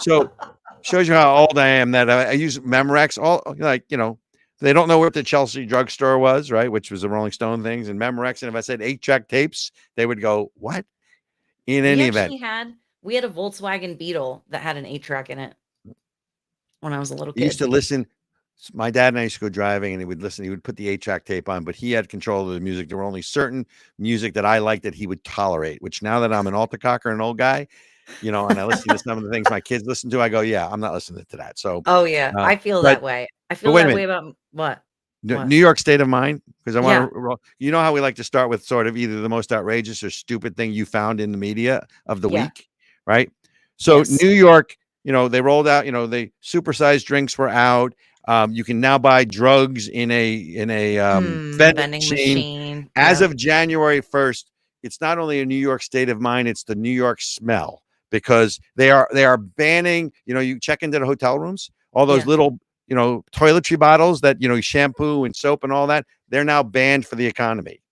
So shows you how old I am that I use Memorex. All like, they don't know what the Chelsea drugstore was, right? Which was the Rolling Stone things and Memorex. And if I said 8-track tapes, they would go, what? In any event. We had a Volkswagen Beetle that had an 8-track in it when I was a little He used kid. to listen. My dad and I used to go driving and he would listen. He would put the 8-track tape on, but he had control of the music. There were only certain music that I liked that he would tolerate, which now that I'm an alta-cocker, an old guy, and I listen to some of the things my kids listen to, I go, yeah, I'm not listening to that. So, Oh, yeah. I feel that way. I feel wait a that way minute. about what? New York state of mind, because I Yeah. want to, how we like to start with sort of either the most outrageous or stupid thing you found in the media of the week, right? So Yes. New York, they rolled out, the supersized drinks were out. You can now buy drugs in a vending machine. As of January 1st, it's not only a New York state of mind, it's the New York smell, because they are banning, you check into the hotel rooms, all those little toiletry bottles that, shampoo and soap and all that, they're now banned for the economy.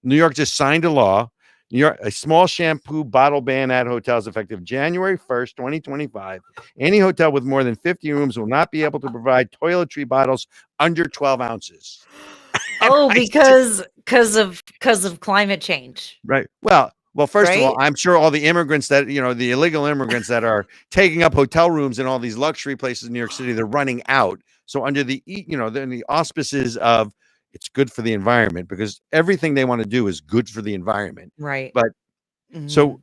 New York just signed a law. New York, a small shampoo bottle ban at hotels effective January 1st, 2025. Any hotel with more than 50 rooms will not be able to provide toiletry bottles under 12 ounces. Oh, because of climate change. Right. Well, first of all, I'm sure all the immigrants that, the illegal immigrants that are taking up hotel rooms in all these luxury places in New York City, they're running out. So under the, they're in the auspices of it's good for the environment, because everything they want to do is good for the environment. Right. But so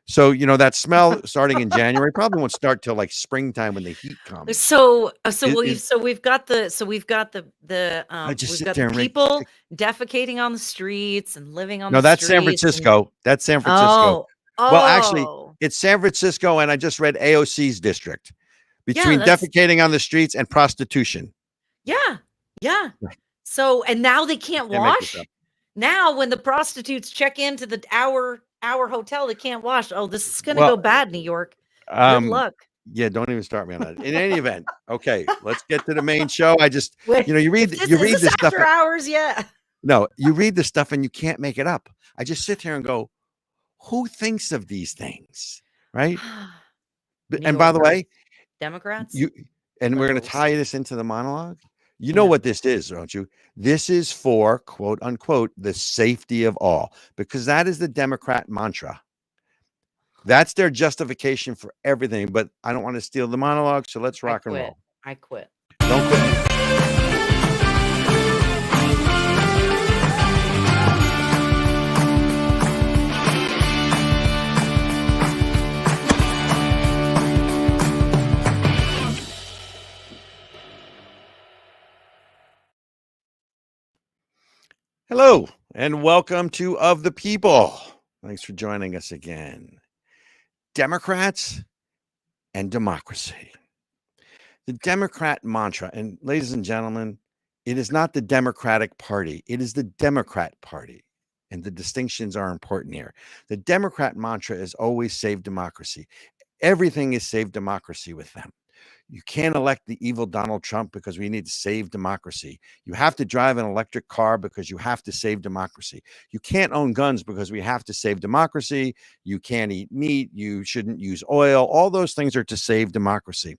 that smell starting in January probably won't start till like springtime when the heat comes. We've got the people defecating on the streets and living on the streets. No, that's San Francisco. That's San Francisco. Oh. Well, actually, it's San Francisco, and I just read AOC's district between defecating on the streets and prostitution. Yeah. Yeah. So, and now they can't wash. Now, when the prostitutes check into our hotel, they can't wash. Oh, this is going to go bad, New York. Good luck. Yeah, don't even start me on that. In any event, okay, let's get to the main show. I just, you read this stuff. After hours, yeah. No, you read this stuff and you can't make it up. I just sit here and go, who thinks of these things, right? And by the way, Democrats. And we're going to tie this into the monologue. You know what this is, don't you? This is for, quote unquote, the safety of all, because that is the Democrat mantra. That's their justification for everything. But I don't want to steal the monologue, so let's rock and roll. I quit. Don't quit. Hello, and welcome to Of the People. Thanks for joining us again. Democrats and democracy. The Democrat mantra, and ladies and gentlemen, it is not the Democratic Party. It is the Democrat Party. And the distinctions are important here. The Democrat mantra is always save democracy. Everything is save democracy with them. You can't elect the evil Donald Trump because we need to save democracy. You have to drive an electric car because you have to save democracy. You can't own guns because we have to save democracy. You can't eat meat. You shouldn't use oil. All those things are to save democracy.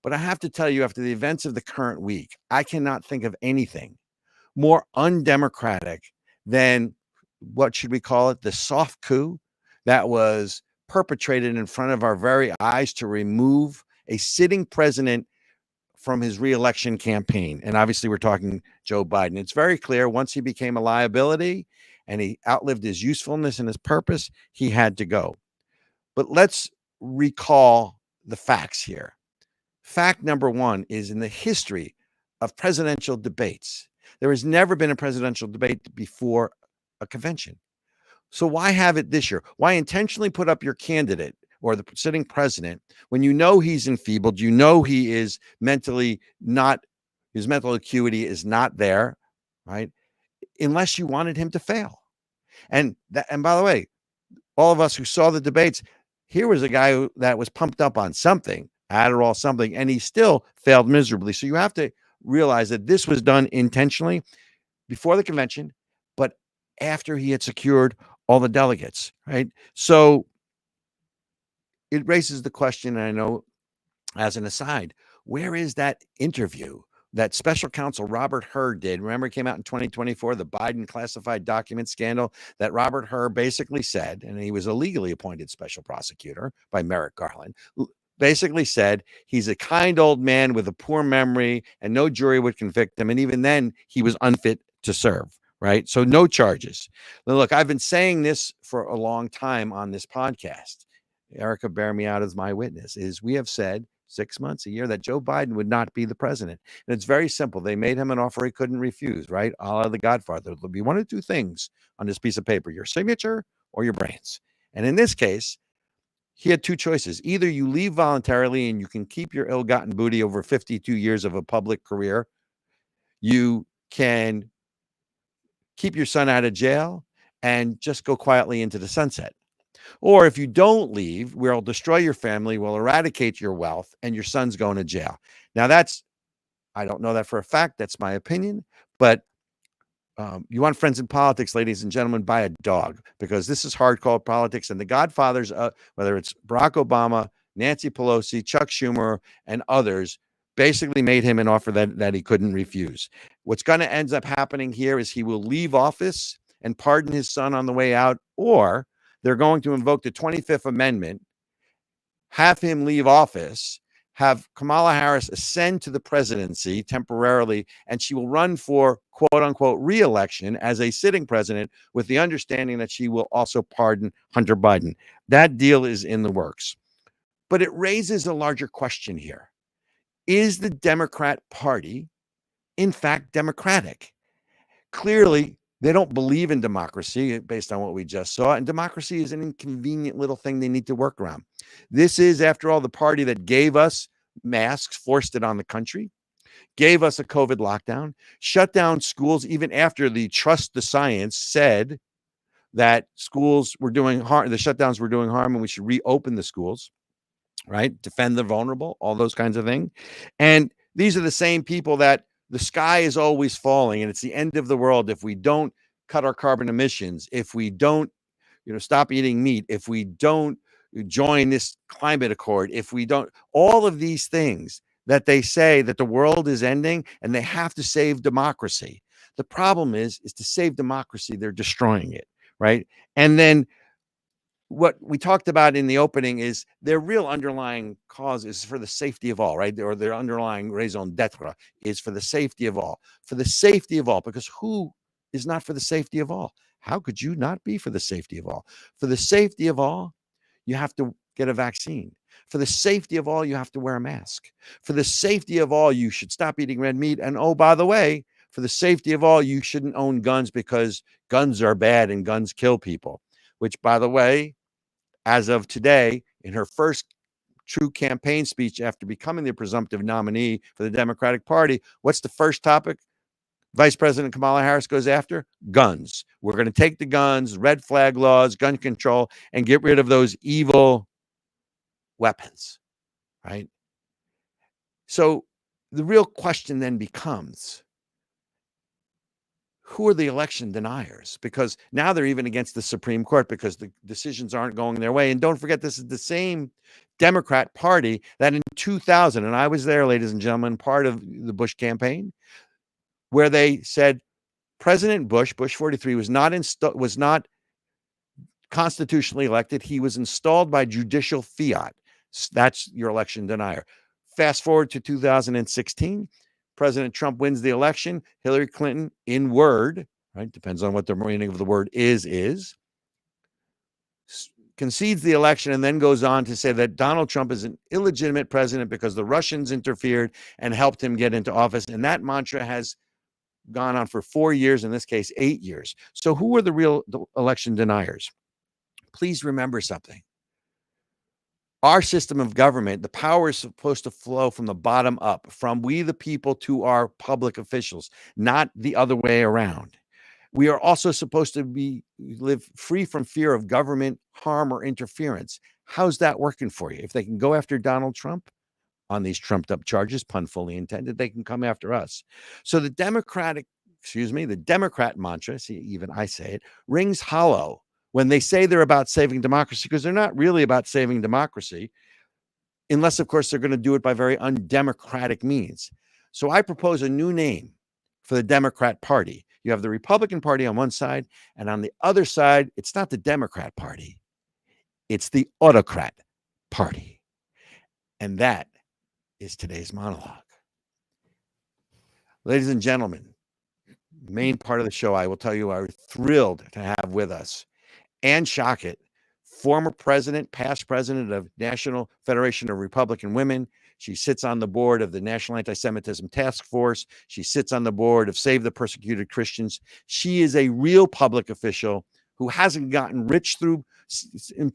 But I have to tell you, after the events of the current week, I cannot think of anything more undemocratic than, what should we call it, the soft coup that was perpetrated in front of our very eyes to remove a sitting president from his reelection campaign. And obviously we're talking Joe Biden. It's very clear once he became a liability and he outlived his usefulness and his purpose, he had to go. But let's recall the facts here. Fact number one is, in the history of presidential debates, there has never been a presidential debate before a convention. So why have it this year? Why intentionally put up your candidate or the sitting president when you know he's enfeebled, you know he is mentally not, his mental acuity is not there, right? Unless you wanted him to fail. And by the way, all of us who saw the debates, here was a guy that was pumped up on something, Adderall, something, and he still failed miserably. So you have to realize that this was done intentionally before the convention, but after he had secured all the delegates, right? So it raises the question, and I know as an aside, where is that interview that special counsel Robert Hur did? Remember, it came out in 2024, the Biden classified document scandal, that Robert Hur basically said, and he was a legally appointed special prosecutor by Merrick Garland, basically said he's a kind old man with a poor memory and no jury would convict him. And even then, he was unfit to serve, right? So no charges. Now, look, I've been saying this for a long time on this podcast. Ericka, bear me out as my witness, is we have said 6 months, a year, that Joe Biden would not be the president. And it's very simple. They made him an offer he couldn't refuse, right? A la The Godfather. There'll be one of two things on this piece of paper, your signature or your brains. And in this case, he had two choices. Either you leave voluntarily and you can keep your ill-gotten booty over 52 years of a public career. You can keep your son out of jail and just go quietly into the sunset. Or if you don't leave, we'll destroy your family, we'll eradicate your wealth, and your son's going to jail. Now, I don't know that for a fact. That's my opinion. But you want friends in politics, ladies and gentlemen, buy a dog, because this is hardcore politics. And the Godfathers, whether it's Barack Obama, Nancy Pelosi, Chuck Schumer, and others, basically made him an offer that he couldn't refuse. What's going to end up happening here is he will leave office and pardon his son on the way out, or they're going to invoke the 25th Amendment, have him leave office, have Kamala Harris ascend to the presidency temporarily, and she will run for quote unquote re-election as a sitting president, with the understanding that she will also pardon Hunter Biden. That deal is in the works. But it raises a larger question here. Is the Democrat Party, in fact, democratic? Clearly, they don't believe in democracy based on what we just saw. And democracy is an inconvenient little thing they need to work around. This is, after all, the party that gave us masks, forced it on the country, gave us a COVID lockdown, shut down schools even after the Trust the Science said that schools were doing harm, the shutdowns were doing harm, and we should reopen the schools, right? Defend the vulnerable, all those kinds of things. And these are the same people that the sky is always falling and it's the end of the world if we don't cut our carbon emissions, if we don't, stop eating meat, if we don't join this climate accord, if we don't, all of these things that they say that the world is ending and they have to save democracy. The problem is to save democracy, they're destroying it, right? And then what we talked about in the opening is their real underlying cause is for the safety of all, right? Or their underlying raison d'etre is for the safety of all, because who is not for the safety of all? How could you not be for the safety of all? For the safety of all, you have to get a vaccine. For the safety of all, you have to wear a mask. For the safety of all, you should stop eating red meat. And oh, by the way, for the safety of all, you shouldn't own guns because guns are bad and guns kill people, which, by the way, as of today, in her first true campaign speech after becoming the presumptive nominee for the Democratic Party, what's the first topic Vice President Kamala Harris goes after? Guns. We're going to take the guns, red flag laws, gun control, and get rid of those evil weapons, right? So the real question then becomes, who are the election deniers? Because now they're even against the Supreme Court because the decisions aren't going their way. And don't forget, this is the same Democrat Party that in 2000, and I was there, ladies and gentlemen, part of the Bush campaign, where they said President Bush 43, was not constitutionally elected. He was installed by judicial fiat. That's your election denier. Fast forward to 2016. President Trump wins the election. Hillary Clinton, in word, right? Depends on what the meaning of the word is, concedes the election and then goes on to say that Donald Trump is an illegitimate president because the Russians interfered and helped him get into office. And that mantra has gone on for 4 years, in this case, 8 years. So who are the real election deniers? Please remember something. Our system of government, the power is supposed to flow from the bottom up, from we the people to our public officials, not the other way around. We are also supposed to live free from fear of government harm or interference. How's that working for you? If they can go after Donald Trump on these trumped up charges, pun fully intended, they can come after us. So the Democrat mantra, see, even I say it, rings hollow when they say they're about saving democracy, because they're not really about saving democracy. unless, of course, they're going to do it by very undemocratic means. So I propose a new name for the Democrat Party. You have the Republican Party on one side, and on the other side, it's not the Democrat Party. It's the Autocrat Party. And that is today's monologue. Ladies and gentlemen, main part of the show, I will tell you, are thrilled to have with us Ann Schockett, former president, past president of National Federation of Republican Women. She sits on the board of the National Antisemitism Task Force. She sits on the board of Save the Persecuted Christians. She is a real public official who hasn't gotten rich through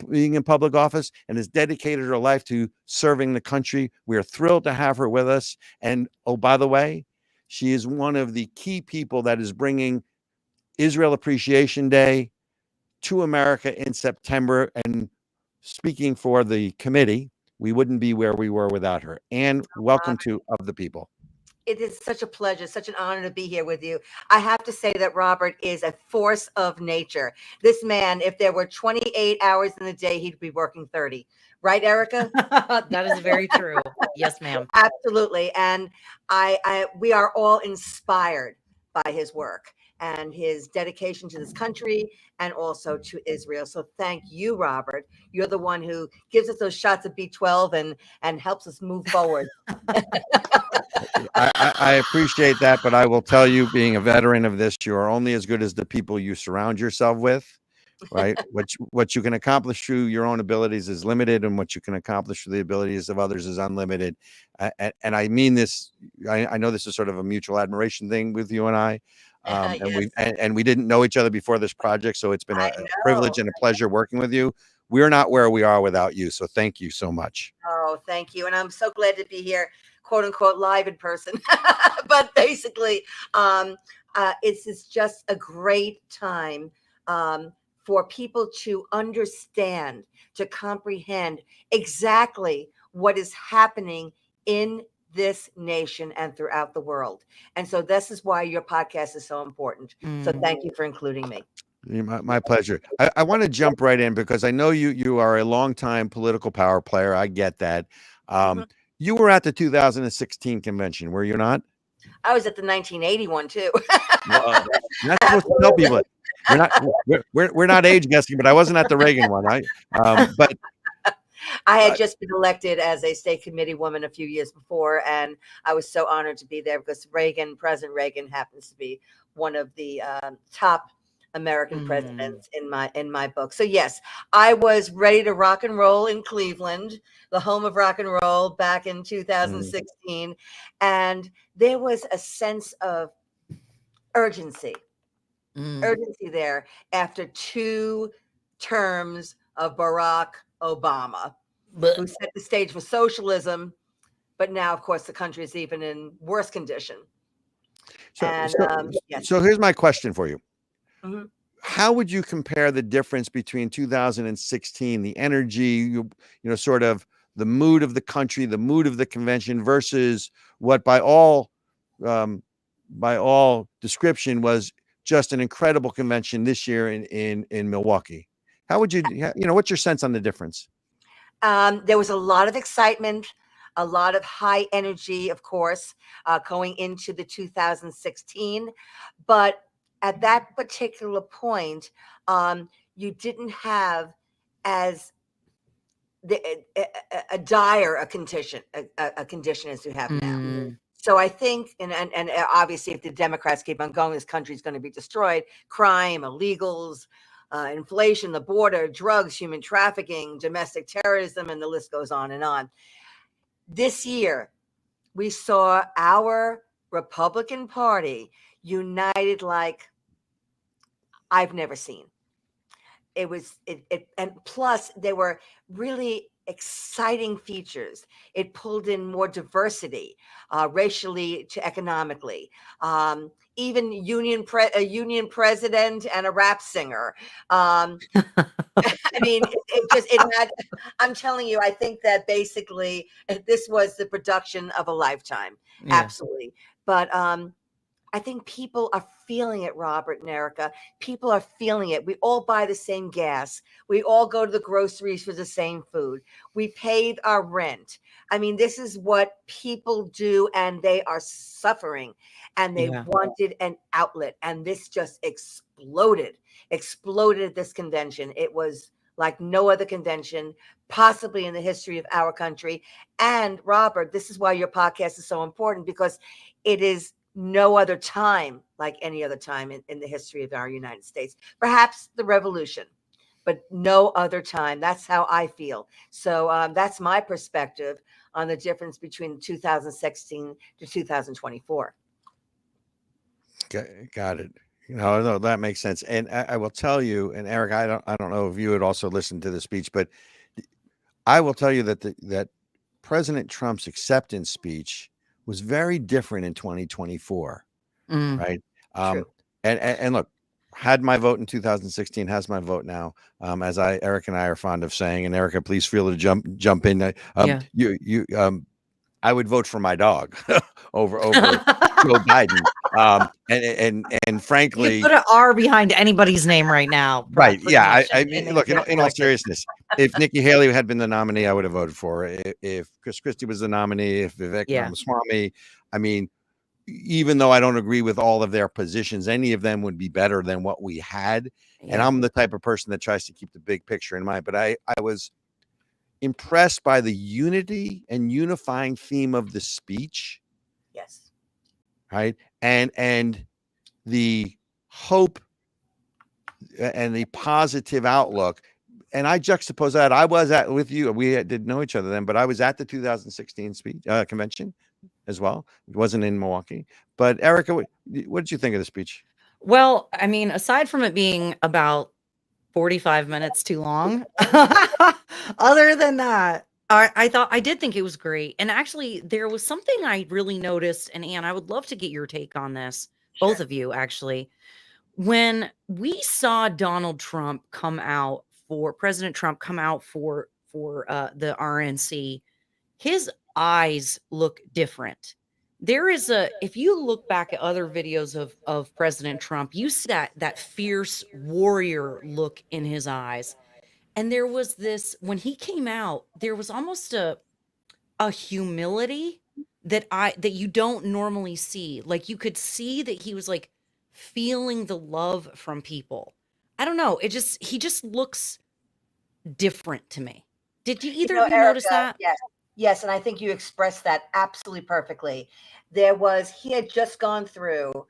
being in public office and has dedicated her life to serving the country. We are thrilled to have her with us. And oh, by the way, she is one of the key people that is bringing Israel Appreciation Day to America in September. And speaking for the committee, we wouldn't be where we were without her. Ann, welcome to Of the People. It is such a pleasure, such an honor to be here with you. I have to say that Robert is a force of nature. This man, if there were 28 hours in the day, he'd be working 30. Right, Ericka? That is very true. Yes, ma'am. Absolutely. And we are all inspired by his work and his dedication to this country and also to Israel. So thank you, Robert. You're the one who gives us those shots of B12 and helps us move forward. I appreciate that, but I will tell you, being a veteran of this, you are only as good as the people you surround yourself with, right? What you can accomplish through your own abilities is limited, and what you can accomplish through the abilities of others is unlimited. And I mean this, I know this is sort of a mutual admiration thing with you and I. Yes. And we didn't know each other before this project, so it's been a privilege and a pleasure working with you. We're not where we are without you, so thank you so much. Oh, thank you. And I'm so glad to be here, quote unquote, live in person. But basically, it's just a great time for people to understand, to comprehend exactly what is happening in this nation and throughout the world. And so this is why your podcast is so important. So thank you for including me. My pleasure. I want to jump right in because I know you are a longtime political power player. I get that. You were at the 2016 convention, were you not? I was at the 1981 too. Well, you're not supposed to tell people it. We're not age guessing, but I wasn't at the Reagan one, right? But I had just been elected as a state committee woman a few years before, and I was so honored to be there because President Reagan happens to be one of the top American presidents in my book. So yes, I was ready to rock and roll in Cleveland, the home of rock and roll, back in 2016. And there was a sense of urgency there after 2 terms of Barack Obama, who set the stage for socialism. But now, of course, the country is even in worse condition. So here's my question for you. How would you compare the difference between 2016, the energy, sort of the mood of the country, the mood of the convention, versus what by all description was just an incredible convention this year in Milwaukee? How would you, what's your sense on the difference? There was a lot of excitement, a lot of high energy, of course, going into the 2016. But at that particular point, you didn't have as dire a condition as you have now. So I think, and obviously, if the Democrats keep on going, this country is going to be destroyed. Crime, illegals, inflation, the border, drugs, human trafficking, domestic terrorism, and the list goes on and on. This year, we saw our Republican Party united like I've never seen. And plus there were really exciting features. It pulled in more diversity, racially to economically, even a union president and a rap singer. I mean, I'm telling you, I think that basically this was the production of a lifetime. Yeah. Absolutely. But I think people are feeling it, Robert and Ericka. People are feeling it. We all buy the same gas. We all go to the groceries for the same food. We paid our rent. I mean, this is what people do, and they are suffering, and they wanted an outlet, and this just exploded at this convention. It was like no other convention, possibly in the history of our country. And Robert, this is why your podcast is so important, because it is no other time like any other time in the history of our United States. Perhaps the revolution, but no other time. That's how I feel. So that's my perspective on the difference between 2016 to 2024. Got it. No, that makes sense. And I will tell you, and Eric, I don't know if you had also listened to the speech, but I will tell you that that President Trump's acceptance speech was very different in 2024, right? True. And look, had my vote in 2016, has my vote now. As Eric and I are fond of saying, and Ericka, please feel to jump in. I would vote for my dog over Joe Biden. And frankly, you put an R behind anybody's name right now, right? Yeah, I mean, look, in all seriousness, if Nikki Haley had been the nominee, I would have voted for her. If Chris Christie was the nominee, if Vivek Ramaswamy, I mean, even though I don't agree with all of their positions, any of them would be better than what we had. And I'm the type of person that tries to keep the big picture in mind. But I was impressed by the unity and unifying theme of the speech. Yes. Right. And the hope and the positive outlook. And I juxtapose that. I was with you. We didn't know each other then, but I was at the 2016 speech convention as well. It wasn't in Milwaukee. But Ericka, what did you think of the speech? Well, I mean, aside from it being about 45 minutes too long, other than that, I did think it was great. And actually, there was something I really noticed, and Ann, I would love to get your take on this, both of you, actually. When we saw President Trump come out for the RNC, his eyes look different. There is if you look back at other videos of President Trump, you see that fierce warrior look in his eyes. And there was this, when he came out, there was almost a humility that you don't normally see. Like, you could see that he was like feeling the love from people. I don't know. He just looks different to me. Did you either of you notice that? Yes, and I think you expressed that absolutely perfectly. He had just gone through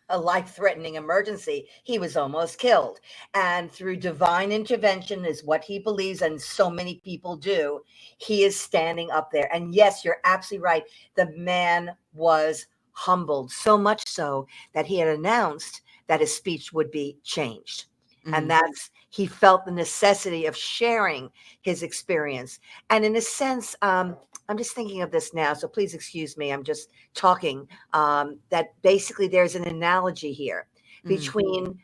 a life-threatening emergency. He was almost killed. And through divine intervention is what he believes, and so many people do, he is standing up there. And yes, you're absolutely right. The man was humbled, so much so that he had announced that his speech would be changed. And he felt the necessity of sharing his experience. And in a sense, I'm just thinking of this now, so please excuse me. I'm just talking that basically there's an analogy here between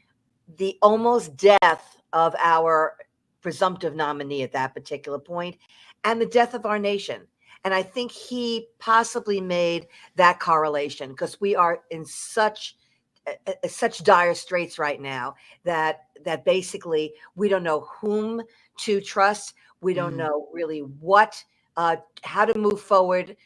the almost death of our presumptive nominee at that particular point and the death of our nation. And I think he possibly made that correlation, because we are in such dire straits right now that basically we don't know whom to trust. We don't know really how to move forward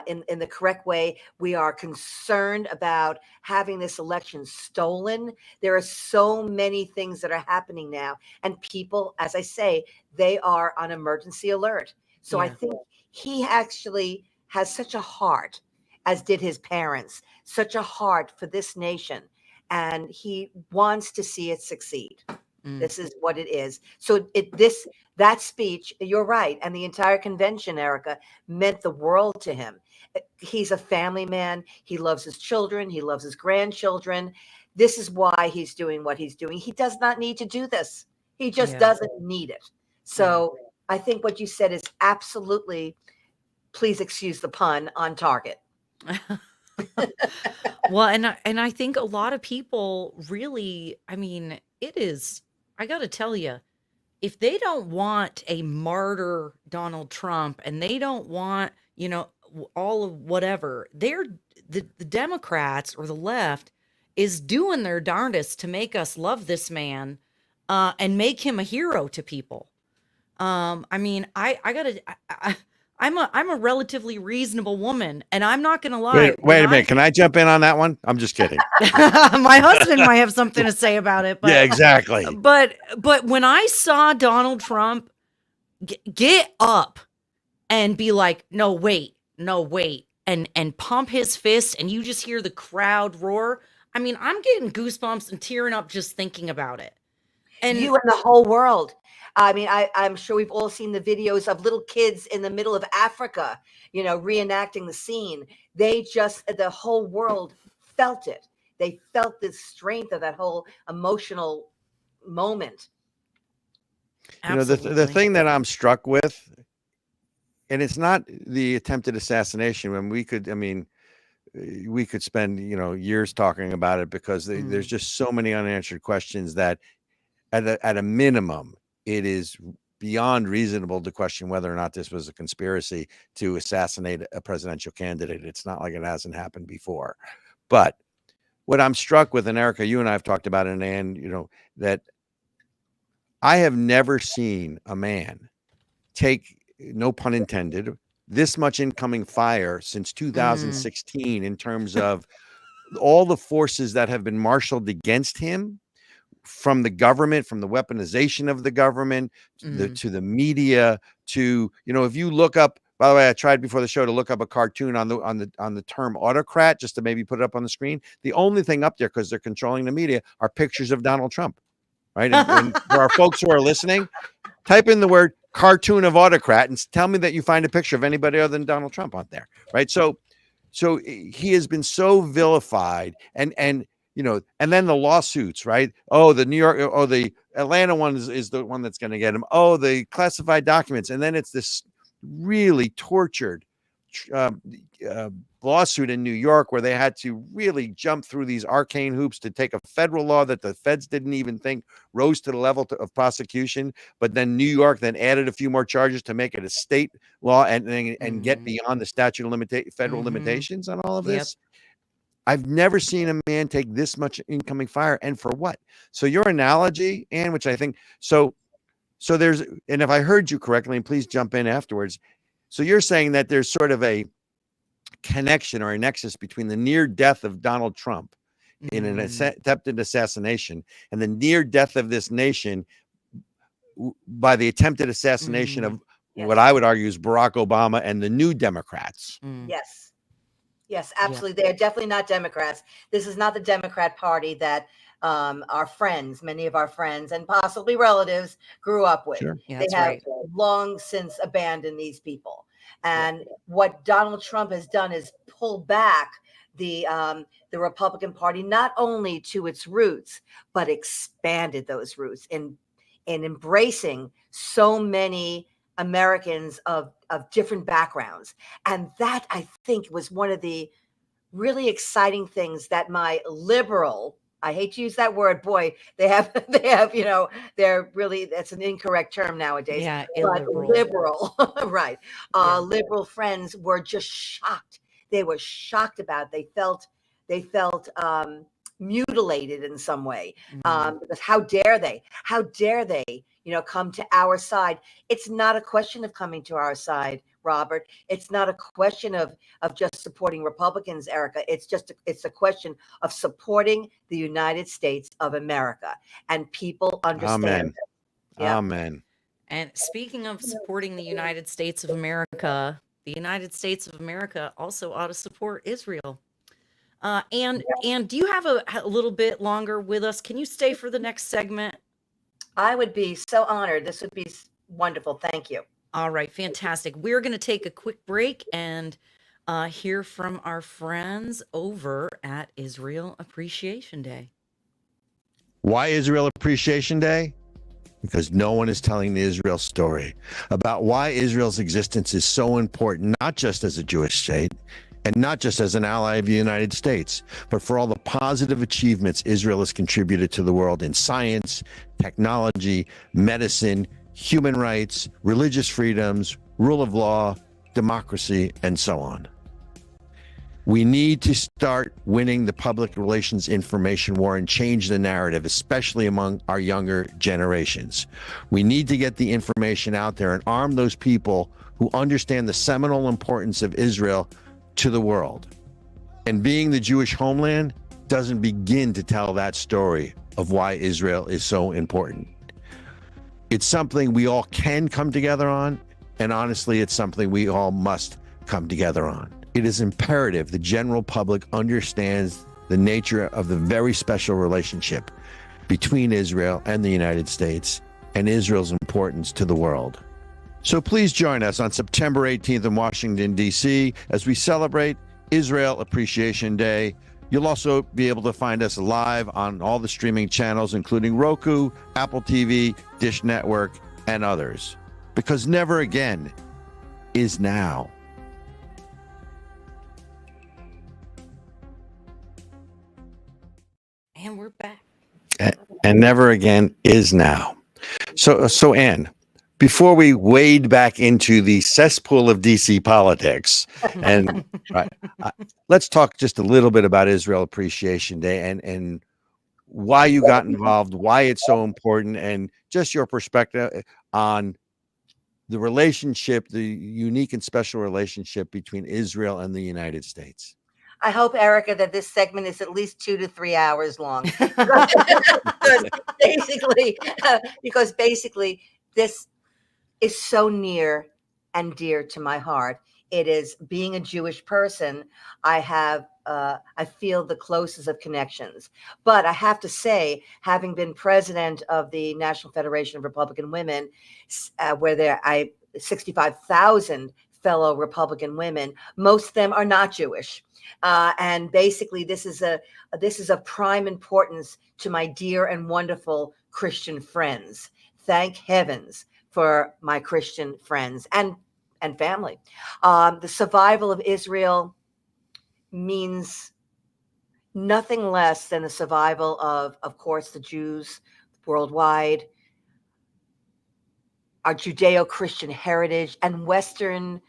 in the correct way. We are concerned about having this election stolen. There are so many things that are happening now, and people, as I say, they are on emergency alert. So I think he actually has such a heart, as did his parents, such a heart for this nation, and he wants to see it succeed. This is what it is. So that speech, you're right, and the entire convention, Ericka, meant the world to him. He's a family man. He loves his children. He loves his grandchildren. This is why he's doing what he's doing. He does not need to do this. He just doesn't need it. So I think what you said is absolutely, please excuse the pun, on target. Well, and I think a lot of people really, I mean, I got to tell you, if they don't want a martyr Donald Trump, and they don't want, all of whatever, the Democrats or the left is doing their darndest to make us love this man and make him a hero to people. I mean, I'm a relatively reasonable woman, and I'm not going to lie. Wait a minute. Can I jump in on that one? I'm just kidding. My husband might have something to say about it. But, yeah, exactly. But when I saw Donald Trump get up and be like, no, wait, and pump his fist, and you just hear the crowd roar. I mean, I'm getting goosebumps and tearing up just thinking about it. And you and the whole world. I mean, I'm sure we've all seen the videos of little kids in the middle of Africa, reenacting the scene. The whole world felt it. They felt the strength of that whole emotional moment. Absolutely. The thing that I'm struck with, and it's not the attempted assassination, when we could spend, years talking about it, because there's just so many unanswered questions that at a minimum, it is beyond reasonable to question whether or not this was a conspiracy to assassinate a presidential candidate. It's not like it hasn't happened before. But what I'm struck with, and Ericka, you and I have talked about it, and Ann, that I have never seen a man take, no pun intended, this much incoming fire since 2016 in terms of all the forces that have been marshaled against him, from the government, from the weaponization of the government, to the media, to, if you look up, by the way, I tried before the show to look up a cartoon on the term autocrat, just to maybe put it up on the screen. The only thing up there, because they're controlling the media, are pictures of Donald Trump, right? And for our folks who are listening, type in the word cartoon of autocrat and tell me that you find a picture of anybody other than Donald Trump on there, right? So he has been so vilified, and then the lawsuits, right? Oh, the New York, the Atlanta one is the one that's going to get him. Oh, the classified documents. And then it's this really tortured lawsuit in New York where they had to really jump through these arcane hoops to take a federal law that the feds didn't even think rose to the level of prosecution. But then New York then added a few more charges to make it a state law and get beyond the statute of federal limitations on all of this. I've never seen a man take this much incoming fire, and for what? So your analogy, Ann, which I think, so there's, and if I heard you correctly, and please jump in afterwards. So you're saying that there's sort of a connection or a nexus between the near death of Donald Trump in an attempted assassination and the near death of this nation by the attempted assassination of what I would argue is Barack Obama and the New Democrats. Yes, absolutely. They are definitely not Democrats. This is not the Democrat Party that our friends, many of our friends and possibly relatives grew up with. Sure. Yeah, they have long since abandoned these people. And what Donald Trump has done is pull back the Republican Party, not only to its roots, but expanded those roots in embracing so many Americans of different backgrounds. And that, I think, was one of the really exciting things that my liberal, I hate to use that word, boy, they have, they're really, that's an incorrect term nowadays. Yeah, but liberal, right. Liberal friends were just shocked. They were shocked about it. They felt mutilated in some way, because how dare they, come to our side. It's not a question of coming to our side, Robert. It's not a question of just supporting Republicans, Ericka. It's a question of supporting the United States of America, and people understand. Amen. Yeah. Amen. And speaking of supporting the United States of America, the United States of America also ought to support Israel. And do you have a little bit longer with us? Can you stay for the next segment? I would be so honored. This would be wonderful. Thank you. All right. Fantastic. We're going to take a quick break and hear from our friends over at Israel Appreciation Day. Why Israel Appreciation Day? Because no one is telling the Israel story about why Israel's existence is so important, not just as a Jewish state, and not just as an ally of the United States, but for all the positive achievements Israel has contributed to the world in science, technology, medicine, human rights, religious freedoms, rule of law, democracy, and so on. We need to start winning the public relations information war and change the narrative, especially among our younger generations. We need to get the information out there and arm those people who understand the seminal importance of Israel to the world. And being the Jewish homeland doesn't begin to tell that story of why Israel is so important. It's something we all can come together on, and honestly, it's something we all must come together on. It is imperative the general public understands the nature of the very special relationship between Israel and the United States and Israel's importance to the world. So please join us on September 18th in Washington, D.C. as we celebrate Israel Appreciation Day. You'll also be able to find us live on all the streaming channels, including Roku, Apple TV, Dish Network, and others. Because never again is now. And we're back. And never again is now. So Ann, before we wade back into the cesspool of DC politics, and let's talk just a little bit about Israel Appreciation Day and why you got involved, why it's so important, and just your perspective on the relationship, the unique and special relationship between Israel and the United States. I hope, Ericka, that this segment is at least 2 to 3 hours long. because basically this is so near and dear to my heart. It is, being a Jewish person, I feel the closest of connections. But I have to say, having been president of the National Federation of Republican Women, where there are 65,000 fellow Republican women, most of them are not Jewish. And basically, this is of prime importance to my dear and wonderful Christian friends. Thank heavens for my Christian friends and family. The survival of Israel means nothing less than the survival of course, the Jews worldwide, our Judeo-Christian heritage, and Western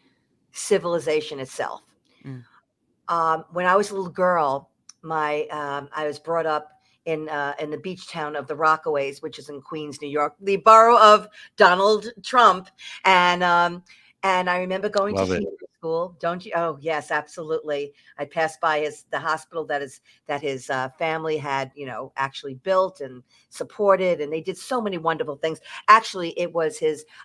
civilization itself. When I was a little girl, I was brought up in the beach town of the Rockaways, which is in Queens, New York, the borough of Donald Trump, and I remember going to Hebrew school. Don't you? Oh, yes, absolutely. I passed by the hospital that his family had, actually built and supported, and they did so many wonderful things. Actually, it was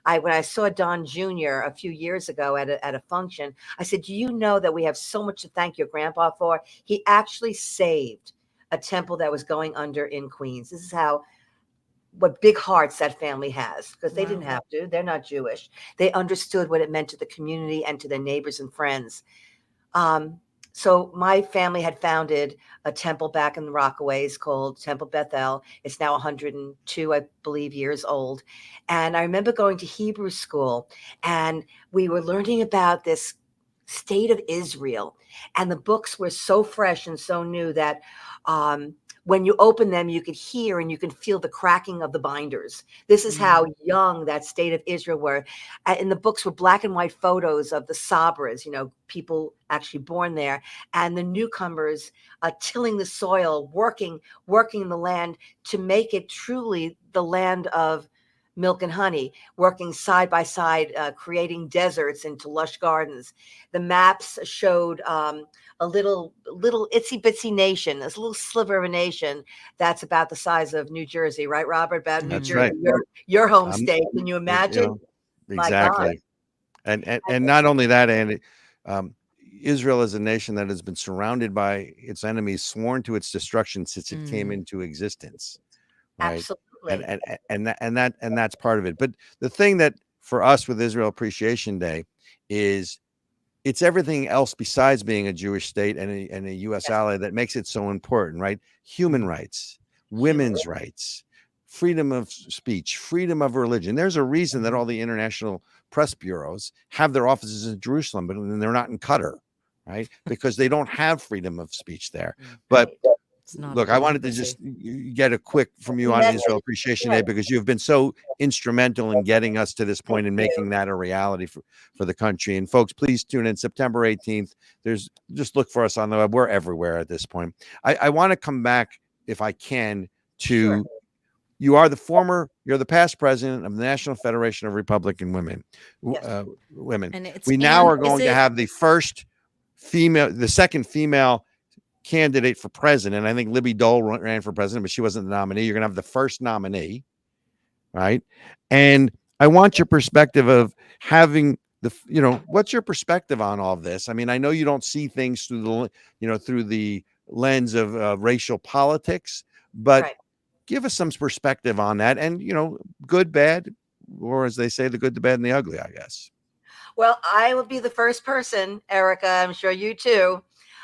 when I saw Don Jr. a few years ago at a function, I said, "Do you know that we have so much to thank your grandpa for? He actually saved a temple that was going under in Queens." This is what big hearts that family has, because they didn't have to. They're not Jewish. They understood what it meant to the community and to their neighbors and friends. So my family had founded a temple back in the Rockaways called Temple Bethel. It's now 102, I believe, years old. And I remember going to Hebrew school, and we were learning about this state of Israel. And the books were so fresh and so new that when you open them, you could hear and you can feel the cracking of the binders. This is how young that state of Israel were. In the books were black and white photos of the Sabras, people actually born there, and the newcomers tilling the soil, working the land to make it truly the land of milk and honey, working side by side, creating deserts into lush gardens. The maps showed a little itsy bitsy nation, this little sliver of a nation that's about the size of New Jersey, right, Robert? About New Jersey, right. your home state. Can you imagine? Exactly. And not only that, and Israel is a nation that has been surrounded by its enemies, sworn to its destruction since it came into existence. Right? Absolutely. And that's part of it. But the thing that for us with Israel Appreciation Day is it's everything else besides being a Jewish state and a U.S. ally that makes it so important, right? Human rights, women's rights, freedom of speech, freedom of religion. There's a reason that all the international press bureaus have their offices in Jerusalem, but they're not in Qatar, right? Because they don't have freedom of speech there. But look, I wanted to just get a quick from you on Israel Appreciation Day, because you've been so instrumental in getting us to this point and making that a reality for the country. And folks, please tune in September 18th. Just look for us on the web. We're everywhere at this point. I want to come back, if I can, to you're the past president of the National Federation of Republican Women. Women. And we now are going to have the second female candidate for president. I think Libby Dole ran for president, but she wasn't the nominee. You're going to have the first nominee, right? And I want your perspective of having what's your perspective on all of this? I mean, I know you don't see things through the lens of racial politics, but give us some perspective on that. And, good, bad, or as they say, the good, the bad, and the ugly, I guess. Well, I will be the first person, Ericka, I'm sure you too,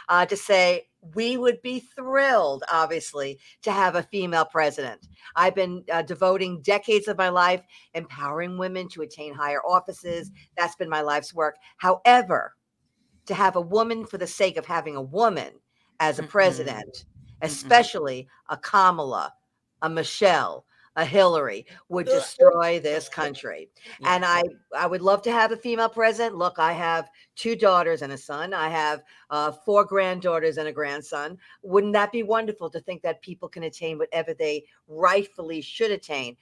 to say we would be thrilled, obviously, to have a female president. I've been devoting decades of my life empowering women to attain higher offices. That's been my life's work. However, to have a woman for the sake of having a woman as a president, especially a Kamala, a Michelle, a Hillary, would destroy this country. And I would love to have a female president. Look, I have 2 daughters and a son. I have 4 granddaughters and a grandson. Wouldn't that be wonderful to think that people can attain whatever they rightfully should attain?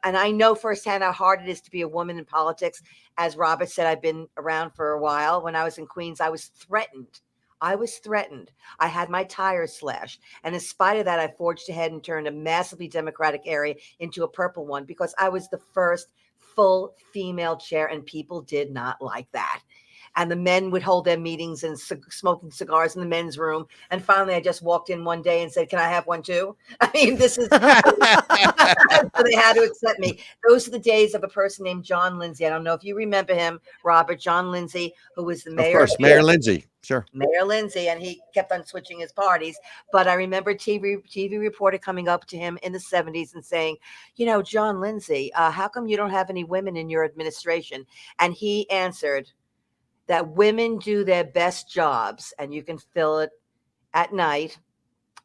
And I know firsthand how hard it is to be a woman in politics. As Robert said, I've been around for a while. When I was in Queens, I was threatened. I had my tires slashed. And in spite of that, I forged ahead and turned a massively Democratic area into a purple one, because I was the first full female chair, and people did not like that. And the men would hold their meetings and smoking cigars in the men's room. And finally, I just walked in one day and said, "Can I have one too?" I mean, this is, so they had to accept me. Those are the days of a person named John Lindsay. I don't know if you remember him, Robert. John Lindsay, who was the mayor. Of course, Mayor Lindsay. Sure. Mayor Lindsay, and he kept on switching his parties. But I remember TV reporter coming up to him in the 70s and saying, "John Lindsay, how come you don't have any women in your administration?" And he answered that women do their best jobs, and you can fill it at night,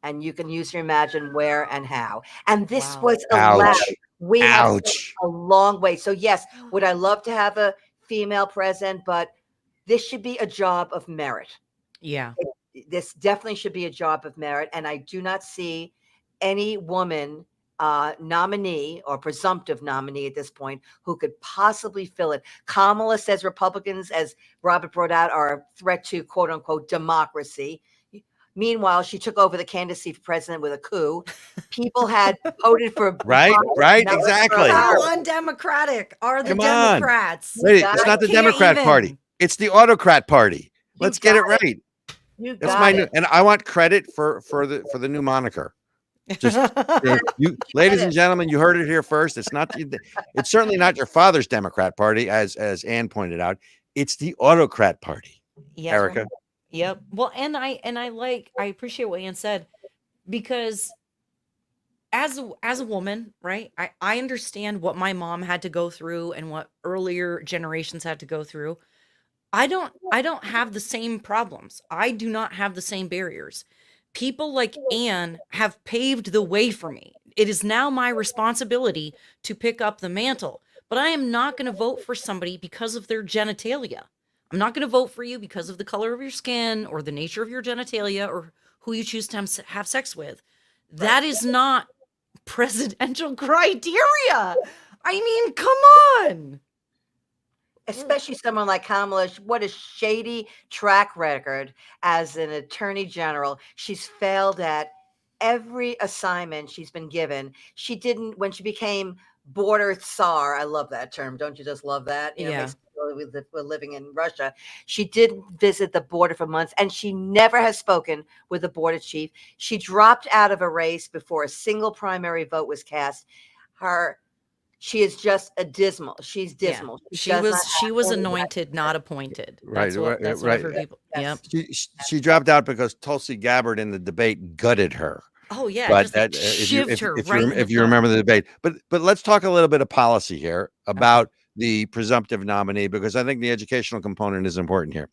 and you can use your imagine where and how. And this was allowed. We have a long way. So yes, would I love to have a female president, but this should be a job of merit. Yeah. This definitely should be a job of merit. And I do not see any woman nominee or presumptive nominee at this point who could possibly fill it. Kamala says Republicans, as Robert brought out, are a threat to quote unquote democracy. Meanwhile, she took over the candidacy for president with a coup. People had voted for right, exactly. How undemocratic are the Democrats? Wait, it's not the Democrat Party. It's the autocrat party. Let's get it right. That's my new, and I want credit for the new moniker. Just you, ladies and gentlemen, you heard it here first. It's certainly not your father's Democrat Party, as Ann pointed out. It's the autocrat party. Yeah, Ericka. Yep. Well, and I appreciate what Ann said, because as a woman, right? I understand what my mom had to go through and what earlier generations had to go through. I don't have the same problems. I do not have the same barriers. People like Ann have paved the way for me. It is now my responsibility to pick up the mantle. But I am not going to vote for somebody because of their genitalia. I'm not going to vote for you because of the color of your skin or the nature of your genitalia or who you choose to have sex with. That is not presidential criteria. I mean, come on. Especially someone like Kamala, what a shady track record as an attorney general. She's failed at every assignment she's been given. She didn't, when she became border czar, I love that term. Don't you just love that? We're living in Russia. She didn't visit the border for months, and she never has spoken with the border chief. She dropped out of a race before a single primary vote was cast. She is just a dismal. She's dismal. Yeah. She was anointed, not appointed. That's what her people. Yes. Yep. She dropped out because Tulsi Gabbard in the debate gutted her. Oh yeah, but just like shivved her if you remember the debate. But let's talk a little bit of policy here about the presumptive nominee, because I think the educational component is important here.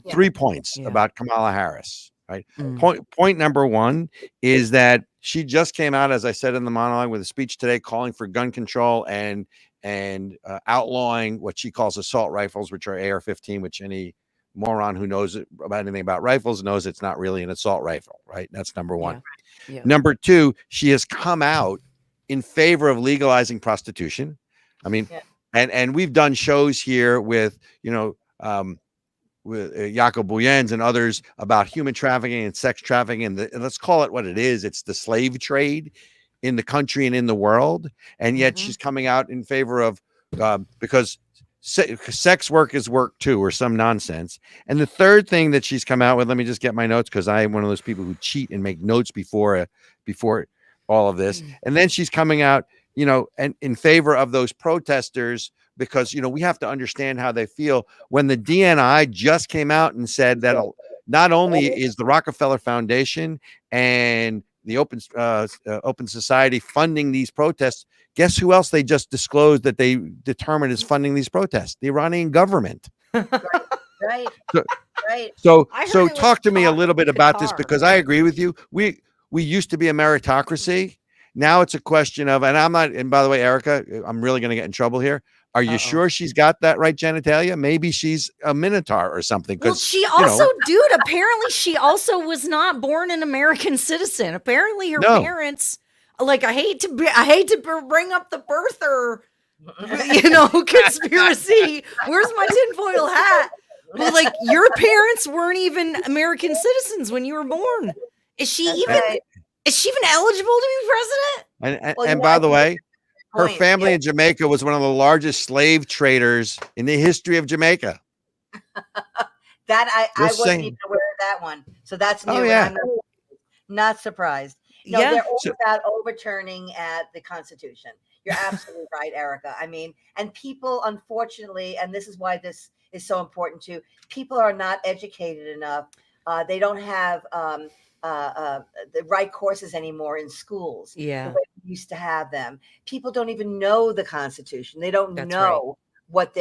3 points about Kamala Harris. right? Point number one is that she just came out, as I said in the monologue, with a speech today calling for gun control and outlawing what she calls assault rifles, which are AR-15, which any moron who knows about anything about rifles knows it's not really an assault rifle, right? That's number one. Yeah. Number two, she has come out in favor of legalizing prostitution. I mean, and we've done shows here with, with Jacob Buyens and others about human trafficking and sex trafficking. And let's call it what it is. It's the slave trade in the country and in the world. And yet she's coming out in favor of, because sex work is work too, or some nonsense. And the third thing that she's come out with, let me just get my notes, because I am one of those people who cheat and make notes before all of this. And then she's coming out, and in favor of those protesters, because, we have to understand how they feel. When the DNI just came out and said that not only is the Rockefeller Foundation and the Open Society funding these protests, guess who else they just disclosed that they determined is funding these protests? The Iranian government. Right. So talk to me a little bit about this, because I agree with you. We used to be a meritocracy. Now it's a question of, and by the way, Ericka, I'm really going to get in trouble here. Are you sure she's got that right genitalia? Maybe she's a minotaur or something. Well, she also, dude, apparently she also was not born an American citizen. Apparently her parents, like, I hate to bring up the birther, conspiracy. Where's my tinfoil hat? Well, like, your parents weren't even American citizens when you were born. Is she even eligible to be president? And by the way, her family in Jamaica was one of the largest slave traders in the history of Jamaica. That I wasn't even aware of that one. So that's new. I'm not surprised. No, they're all about overturning the Constitution. You're absolutely right, Ericka. I mean, and people, unfortunately, and this is why this is so important too, people are not educated enough. They don't have the right courses anymore in schools. The way we used to have them. People don't even know the Constitution. They don't know what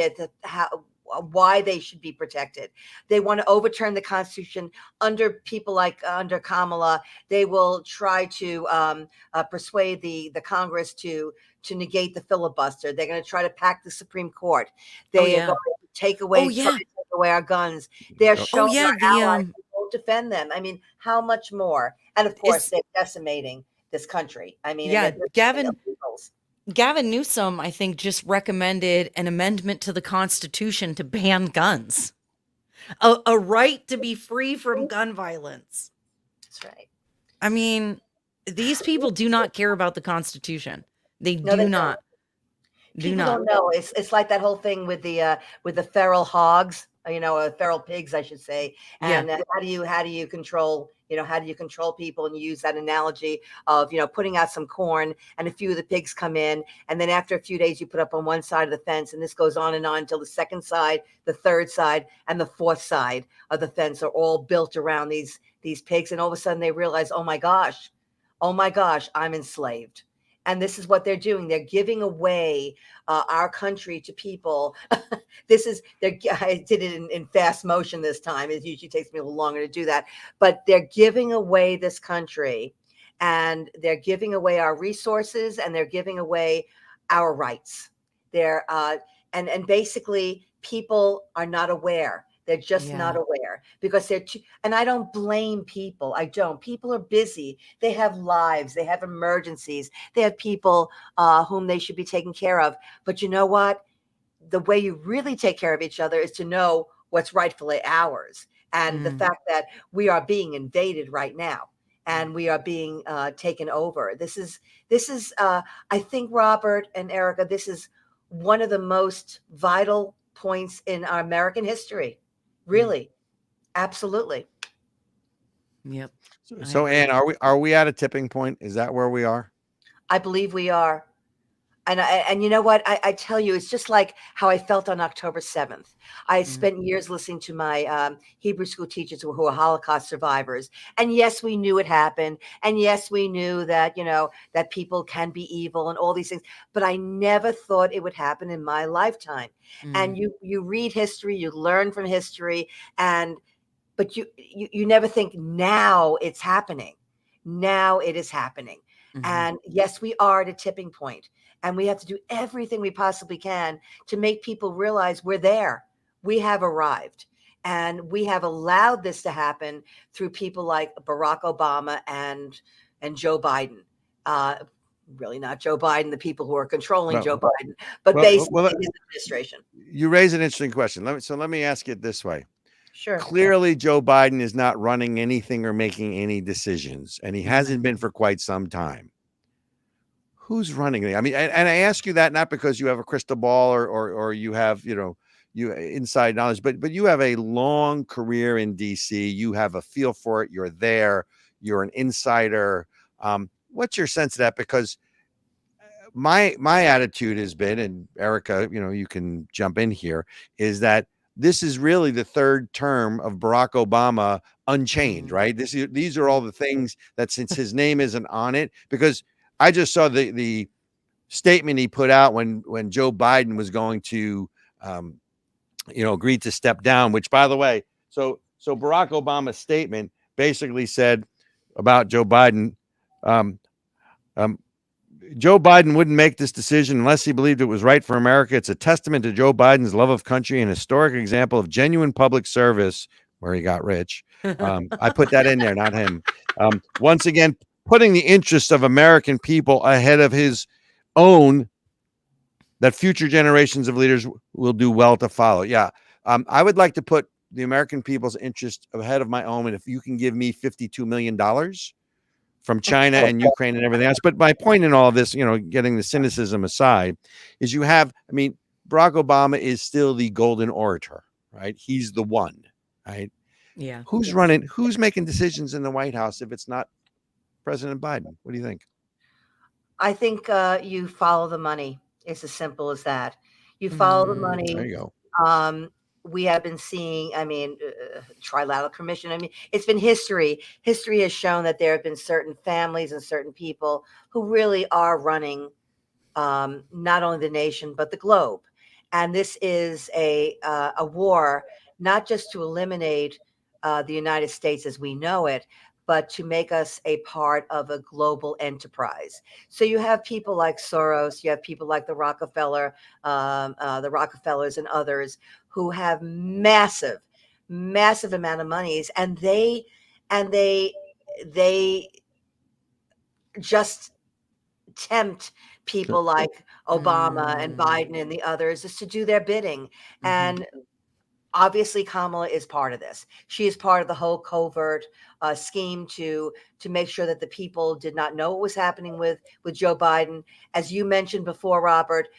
why they should be protected. They want to overturn the Constitution under people like under Kamala. They will try to persuade the Congress to negate the filibuster. They're going to try to pack the Supreme Court. They are going to take away our guns. They're showing our allies won't defend them. I mean, how much more? And of course, they're decimating this country. I mean, Gavin Newsom, I think, just recommended an amendment to the Constitution to ban guns, a right to be free from gun violence. That's right. I mean, these people do not care about the Constitution. They do not. People don't know. It's like that whole thing with the feral hogs, feral pigs, I should say. And how do you control? How do you control people? And you use that analogy of, putting out some corn and a few of the pigs come in. And then after a few days, you put up on one side of the fence, and this goes on until the second side, the third side, and the fourth side of the fence are all built around these pigs. And all of a sudden they realize, oh my gosh, I'm enslaved. And this is what they're doing. They're giving away our country to people. I did it in fast motion this time. It usually takes me a little longer to do that. But they're giving away this country, and they're giving away our resources, and they're giving away our rights. And basically people are not aware. They're just not aware because and I don't blame people. I don't. People are busy. They have lives. They have emergencies. They have people whom they should be taking care of. But you know what? The way you really take care of each other is to know what's rightfully ours. And the fact that we are being invaded right now and we are being taken over. This is I think, Robert and Ericka, this is one of the most vital points in our American history. Really. Absolutely. Yep. So Ann, are we at a tipping point? Is that where we are? I believe we are. And you know what? I tell you, it's just like how I felt on October 7th. I had spent years listening to my Hebrew school teachers who were Holocaust survivors. And yes, we knew it happened. And yes, we knew that, that people can be evil and all these things. But I never thought it would happen in my lifetime. And you read history, you learn from history, and but you never think now it's happening. Now it is happening. And yes, we are at a tipping point, and we have to do everything we possibly can to make people realize we're there. We have arrived, and we have allowed this to happen through people like Barack Obama and Joe Biden. Really not Joe Biden, the people who are controlling Joe Biden, but basically his administration. You raise an interesting question. Let me ask it this way. Sure. Clearly, Joe Biden is not running anything or making any decisions, and he hasn't been for quite some time. Who's running it? I mean, and I ask you that not because you have a crystal ball or you have, you inside knowledge, but you have a long career in DC. You have a feel for it. You're there. You're an insider. What's your sense of that? Because my attitude has been, and Ericka, you can jump in here, is that this is really the third term of Barack Obama unchanged, right? These are all the things that, since his name isn't on it, because I just saw the statement he put out when Joe Biden was going to, agree to step down, which, by the way, so Barack Obama's statement basically said about Joe Biden, Joe Biden wouldn't make this decision unless he believed it was right for America. It's a testament to Joe Biden's love of country and historic example of genuine public service where he got rich. I put that in there, not him. Once again, putting the interests of American people ahead of his own, that future generations of leaders will do well to follow. Yeah. I would like to put the American people's interest ahead of my own. And if you can give me $52 million from China and Ukraine and everything else. But my point in all of this, getting the cynicism aside, is Barack Obama is still the golden orator, right? He's the one, right? Yeah. Who's running? Who's making decisions in the White House if it's not President Biden? What do you think? I think you follow the money. It's as simple as that. You follow the money. There you go. We have been seeing, trilateral commission. It's been history. History has shown that there have been certain families and certain people who really are running not only the nation, but the globe. And this is a war, not just to eliminate the United States as we know it, but to make us a part of a global enterprise. So you have people like Soros, you have people like the Rockefellers and others who have massive amount of monies, and they just tempt people like Obama and Biden and the others just to do their bidding. And obviously Kamala is part of this. She is part of the whole covert scheme to make sure that the people did not know what was happening with Joe Biden. As you mentioned before, Robert,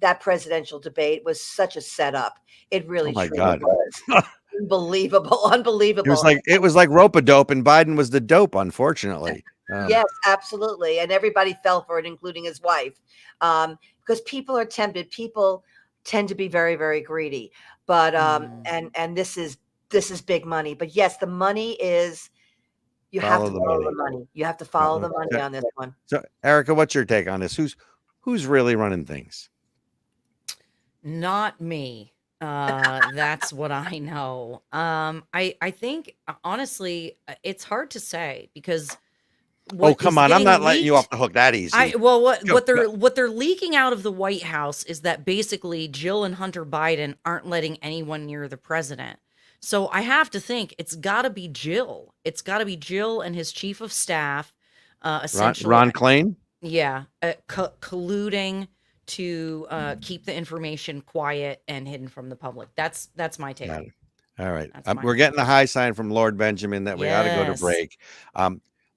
that presidential debate was such a setup. It really was. Unbelievable. It was like rope-a-dope, and Biden was the dope, unfortunately. Yes, absolutely. And everybody fell for it, including his wife. Because people are tempted. People tend to be very, very greedy. But and this is big money. But yes, the money is, you have to follow the money. You have to follow the money on this one. So, Ericka, what's your take on this? Who's really running things? Not me. That's what I know. I think honestly, it's hard to say because. Come on! I'm not letting you off the hook that easy. What they're leaking out of the White House is that basically Jill and Hunter Biden aren't letting anyone near the president. So I have to think it's got to be Jill. It's got to be Jill and his chief of staff, essentially Ron Klain. Yeah, colluding to keep the information quiet and hidden from the public. That's my take. All right, we're getting the high sign from Lord Benjamin that we got to go to break.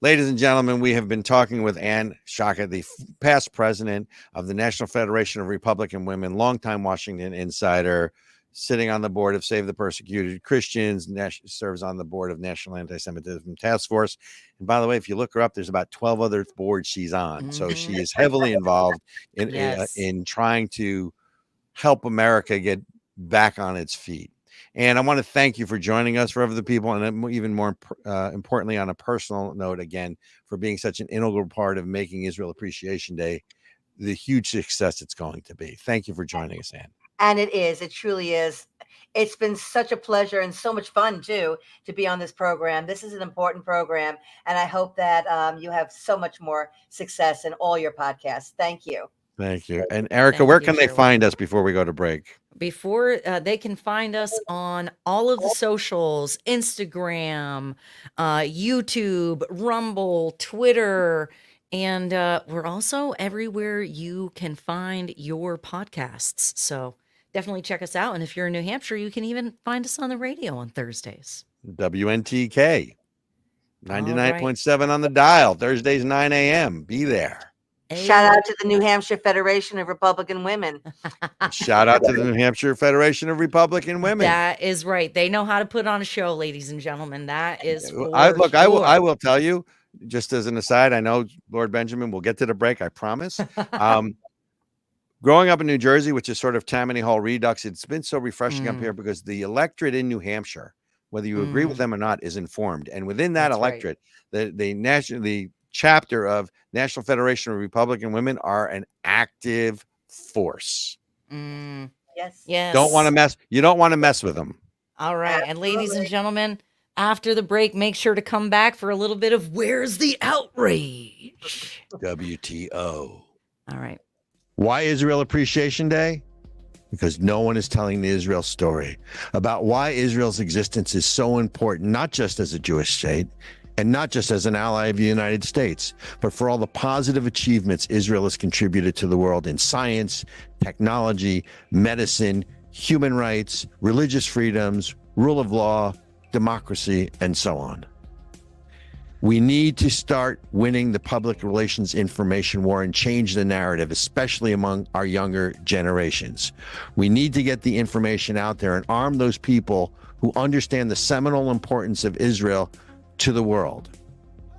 Ladies and gentlemen, we have been talking with Ann Schockett, the past president of the National Federation of Republican Women, longtime Washington insider, sitting on the board of Save the Persecuted Christians, serves on the board of National Antisemitism Task Force. And by the way, if you look her up, there's about 12 other boards she's on. So she is heavily involved in trying to help America get back on its feet. And I want to thank you for joining us, for other people, and even more importantly, on a personal note, again, for being such an integral part of making Israel Appreciation Day the huge success it's going to be. Thank you for joining us, Ann. And it truly is. It's been such a pleasure and so much fun too to be on this program. This is an important program, and I hope that you have so much more success in all your podcasts. Thank you. Thank you. And Ericka, where can they find us before we go to break? Before they can find us on all of the socials, Instagram, YouTube, Rumble, Twitter, and we're also everywhere you can find your podcasts. So definitely check us out. And if you're in New Hampshire, you can even find us on the radio on Thursdays. WNTK 99.7 on the dial, Thursdays, 9 a.m. Be there. Shout out to the New Hampshire Federation of Republican Women. Shout out to the New Hampshire Federation of Republican Women. That is right. They know how to put on a show, ladies and gentlemen. That is Look, I will tell you, just as an aside, I know Lord Benjamin will get to the break, I promise. Growing up in New Jersey, which is sort of Tammany Hall Redux, it's been so refreshing up here because the electorate in New Hampshire, whether you agree with them or not, is informed. And within that electorate, the chapter of National Federation of Republican Women are an active force. Yes. Yes. You don't want to mess with them. All right. And ladies and gentlemen, after the break, make sure to come back for a little bit of Where's the Outrage? WTO. All right. Why Israel Appreciation Day? Because no one is telling the Israel story about why Israel's existence is so important, not just as a Jewish state and not just as an ally of the United States, but for all the positive achievements Israel has contributed to the world in science, technology, medicine, human rights, religious freedoms, rule of law, democracy, and so on. We need to start winning the public relations information war and change the narrative, especially among our younger generations. We need to get the information out there and arm those people who understand the seminal importance of Israel to the world.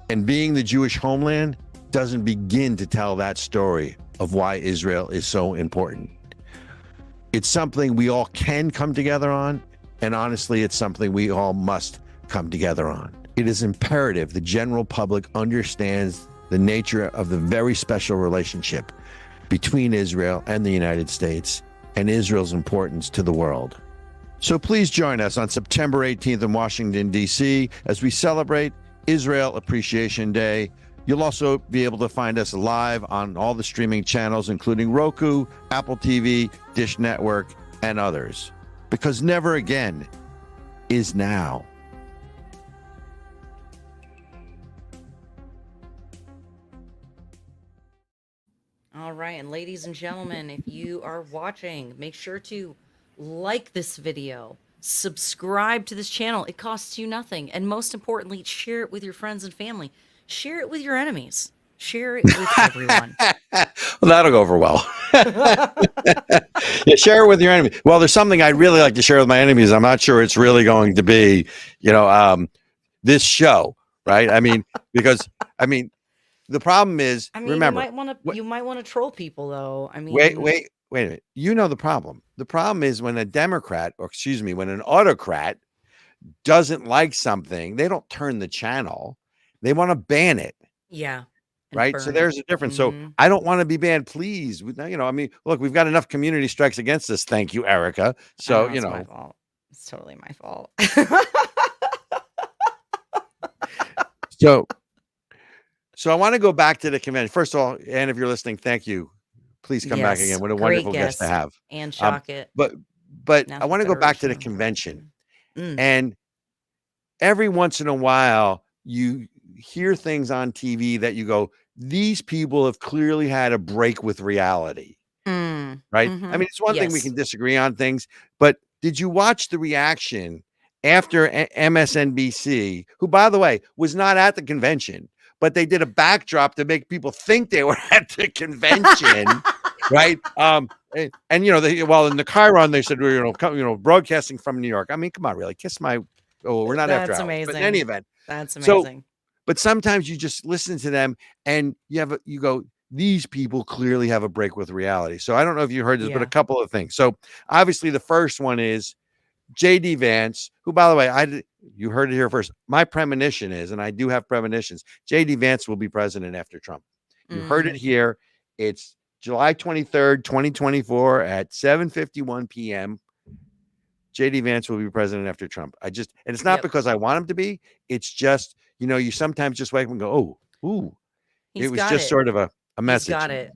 And being the Jewish homeland doesn't begin to tell that story of why Israel is so important. It's something we all can come together on, and honestly, it's something we all must come together on. It is imperative the general public understands the nature of the very special relationship between Israel and the United States and Israel's importance to the world. So please join us on September 18th in Washington, D.C. as we celebrate Israel Appreciation Day. You'll also be able to find us live on all the streaming channels, including Roku, Apple TV, Dish Network, and others. Because never again is now. All right. And ladies and gentlemen, if you are watching, make sure to like this video, subscribe to this channel. It costs you nothing. And most importantly, share it with your friends and family. Share it with your enemies. Share it with everyone. Well, that'll go over well. Yeah, share it with your enemy. Well, there's something I'd really like to share with my enemies. I'm not sure it's really going to be, this show, right? I mean, because the problem is, remember, you might want to troll people, though. I mean, wait a minute. You know the problem. The problem is when a Democrat, when an autocrat doesn't like something, they don't turn the channel. They want to ban it. Yeah. Right. So there's a difference. So I don't want to be banned, please. Look, we've got enough community strikes against us. Thank you, Ericka. So, it's my fault. It's totally my fault. So I want to go back to the convention. First of all, Ann, if you're listening, thank you. Please come back again. What a wonderful guest to have. Ann Schockett. But I want to go back to the convention. And every once in a while, you hear things on TV that you go, these people have clearly had a break with reality. Right? Mm-hmm. I mean, it's one thing we can disagree on things, but did you watch the reaction after MSNBC, who, by the way, was not at the convention, but they did a backdrop to make people think they were at the convention, right? And in the Chiron, they said, broadcasting from New York. I mean, come on, really? We're not after hours. Amazing. But in any event. That's amazing. But sometimes you just listen to them and you go, these people clearly have a break with reality. So I don't know if you heard this, but a couple of things. So obviously the first one is J.D. Vance, who, by the way, you heard it here first. My premonition is, and I do have premonitions, J.D. Vance will be president after Trump. You heard it here. It's July 23rd, 2024 at 7:51 p.m. JD Vance will be president after Trump. And it's not because I want him to be. It's just, you sometimes just wake up and go, oh, ooh. It was just sort of a message. He's got it.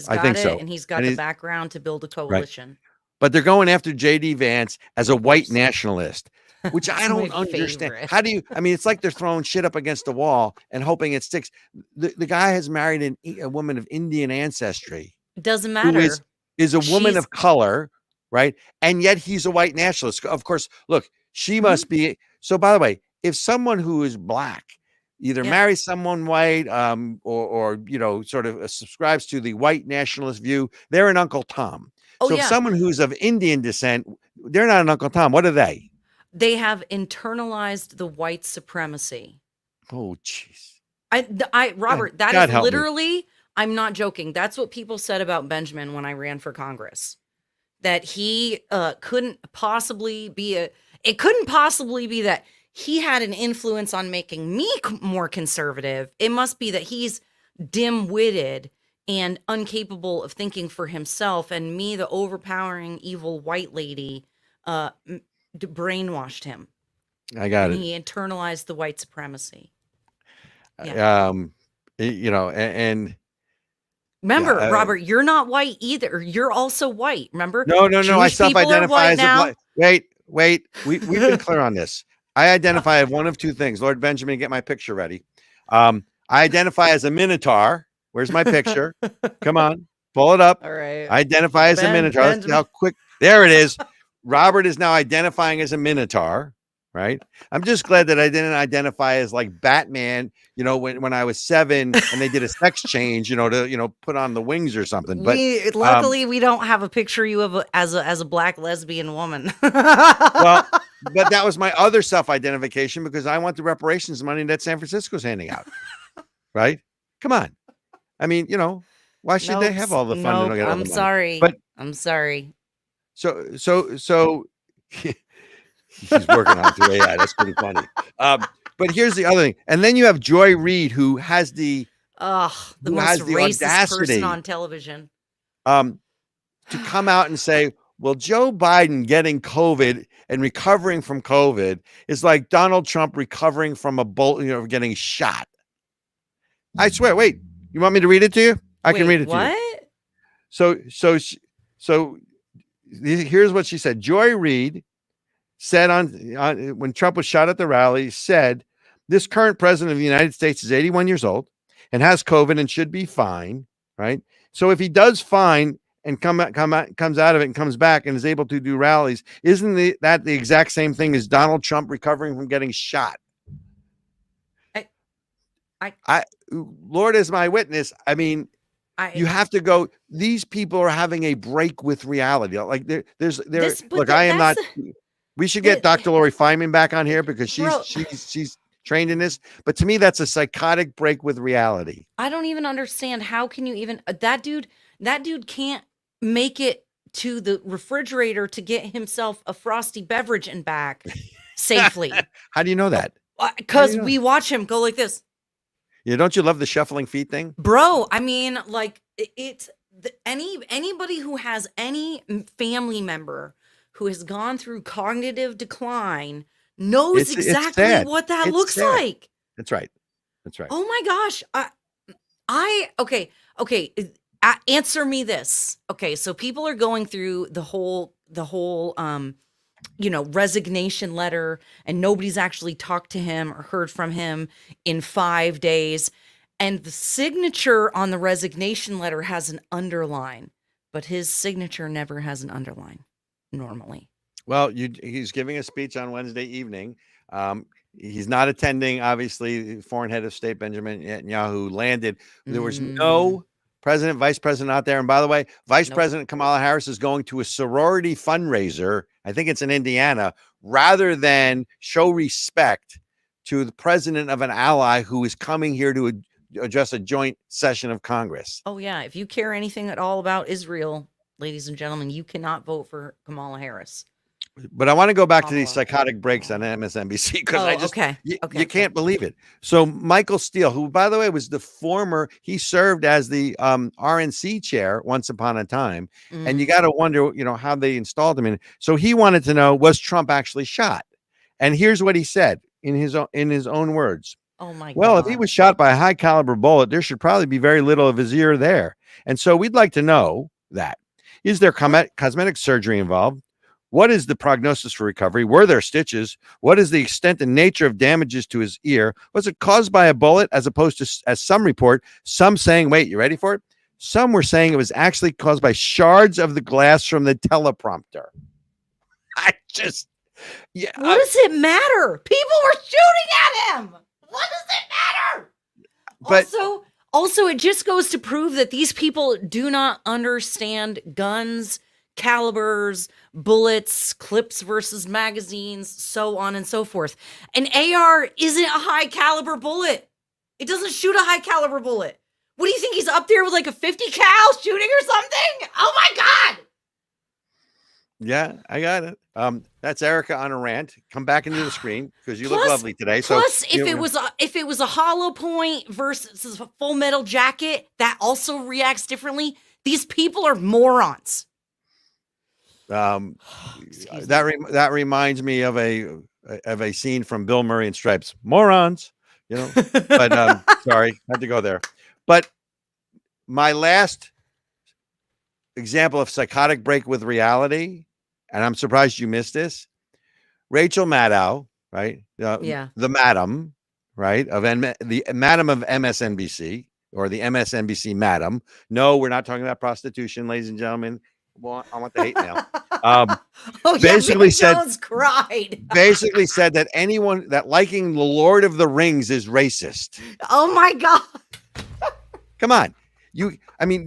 I think so. And he's got the background to build a coalition. Right. But they're going after JD Vance as a white nationalist, which I don't understand. How do you? I mean, it's like they're throwing shit up against the wall and hoping it sticks. The guy has married a woman of Indian ancestry. It doesn't matter. Who is a woman of color, right? And yet he's a white nationalist. Of course, look, she must be. So, by the way, if someone who is black either marries someone white, or sort of subscribes to the white nationalist view, they're an Uncle Tom. So if someone who's of Indian descent, they're not an Uncle Tom. What are they? They have internalized the white supremacy. Oh, jeez. Robert, that is literally, I'm not joking. That's what people said about Benjamin when I ran for Congress. That he couldn't possibly be that he had an influence on making me more conservative. It must be that he's dim-witted and incapable of thinking for himself, and me, the overpowering evil white lady, brainwashed him. I got it. He internalized the white supremacy. And remember, Robert, you're not white either. You're also white. Remember? No. I self-identify as a black. Wait. We've been clear on this. I identify as one of two things. Lord Benjamin, get my picture ready. I identify as a minotaur. Where's my picture? Come on, pull it up. All right. I identify as a minotaur. Let's see how quick. There it is. Robert is now identifying as a minotaur, right? I'm just glad that I didn't identify as like Batman, when I was 7 and they did a sex change, to put on the wings or something. But luckily we don't have a picture of as a black lesbian woman. Well, but that was my other self-identification because I want the reparations money that San Francisco's handing out. Right? Come on. I mean, why should they have all the fun? I'm sorry. But I'm sorry. So he's working on 3 AI. That's pretty funny. But here's the other thing. And then you have Joy Reid, who has the most racist person on television, to come out and say, well, Joe Biden getting COVID and recovering from COVID is like Donald Trump recovering from a bullet, getting shot. I swear. Wait, you want me to read it to you? I can read it to you. So here's what she said. Joy Reid said on when Trump was shot at the rally, said, this current president of the United States is 81 years old and has COVID and should be fine. Right. So if he does fine and comes out of it and comes back and is able to do rallies, isn't that the exact same thing as Donald Trump recovering from getting shot? Lord is my witness. I mean, you have to go. These people are having a break with reality. Like we should get Dr. Lori Feynman back on here because she's trained in this. But to me, that's a psychotic break with reality. I don't even understand. How can you even that dude can't make it to the refrigerator to get himself a frosty beverage and back safely. How do you know that? Because we watch him go like this. Yeah, don't you love the shuffling feet thing? Bro, I mean, like anybody who has any family member who has gone through cognitive decline knows exactly what that looks like. That's right. Oh my gosh. Okay. Answer me this. Okay, so people are going through the whole resignation letter, and nobody's actually talked to him or heard from him in 5 days. And the signature on the resignation letter has an underline, but his signature never has an underline normally. Well, he's giving a speech on Wednesday evening. He's not attending, obviously. Foreign head of state Benjamin Netanyahu landed. There was no president, vice president out there. And by the way, Vice President Kamala Harris is going to a sorority fundraiser. I think it's in Indiana, rather than show respect to the president of an ally who is coming here to address a joint session of Congress. Oh, yeah. If you care anything at all about Israel, ladies and gentlemen, you cannot vote for Kamala Harris. But I want to go back to these psychotic breaks on MSNBC because you can't believe it. So Michael Steele, who, by the way, was he served as the RNC chair once upon a time. And you got to wonder, how they installed him in. So he wanted to know, was Trump actually shot? And here's what he said in his own words. Oh my God. Well, if he was shot by a high caliber bullet, there should probably be very little of his ear there. And so we'd like to know that. Is there cosmetic surgery involved? What is the prognosis for recovery? Were there stitches? What is the extent and nature of damages to his ear? Was it caused by a bullet as opposed to, as some report, some saying, wait, you ready for it? Some were saying it was actually caused by shards of the glass from the teleprompter. What does it matter? People were shooting at him. What does it matter? But also, it just goes to prove that these people do not understand guns, calibers, bullets, clips versus magazines, so on and so forth. An AR isn't a high caliber bullet. It doesn't shoot a high caliber bullet. What do you think? He's up there with like a 50 cal shooting or something? Oh my God. Yeah, I got it. That's Ericka on a rant. Come back into the screen because you look lovely today. Plus, if it was a hollow point versus a full metal jacket, that also reacts differently. These people are morons. That reminds me of a scene from Bill Murray in Stripes. Morons, But sorry, had to go there. But my last example of psychotic break with reality, and I'm surprised you missed this. Rachel Maddow, right? The madam, right? The madam of MSNBC, or the MSNBC madam. No, we're not talking about prostitution, ladies and gentlemen. Well, I want the hate mail. Basically said that anyone that liking the Lord of the Rings is racist. Oh my God. Come on.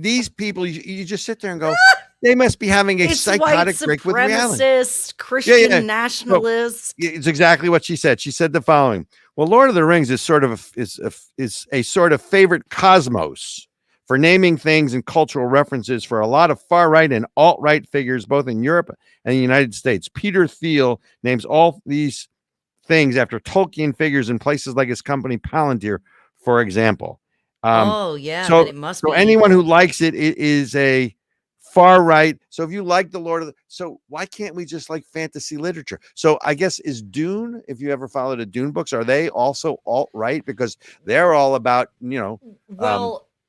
These people, you just sit there and go, they must be having a psychotic break with reality. Christian nationalist. So, it's exactly what she said. She said the following. Well, Lord of the Rings is sort of a sort of favorite cosmos for naming things and cultural references for a lot of far-right and alt-right figures, both in Europe and the United States. Peter Thiel names all these things after Tolkien figures in places like his company Palantir, for example. So it must be. So anyone who likes it is a far-right. So if you like the Lord of the... So why can't we just like fantasy literature? So I guess is Dune, if you ever followed the Dune books, are they also alt-right? Because they're all about,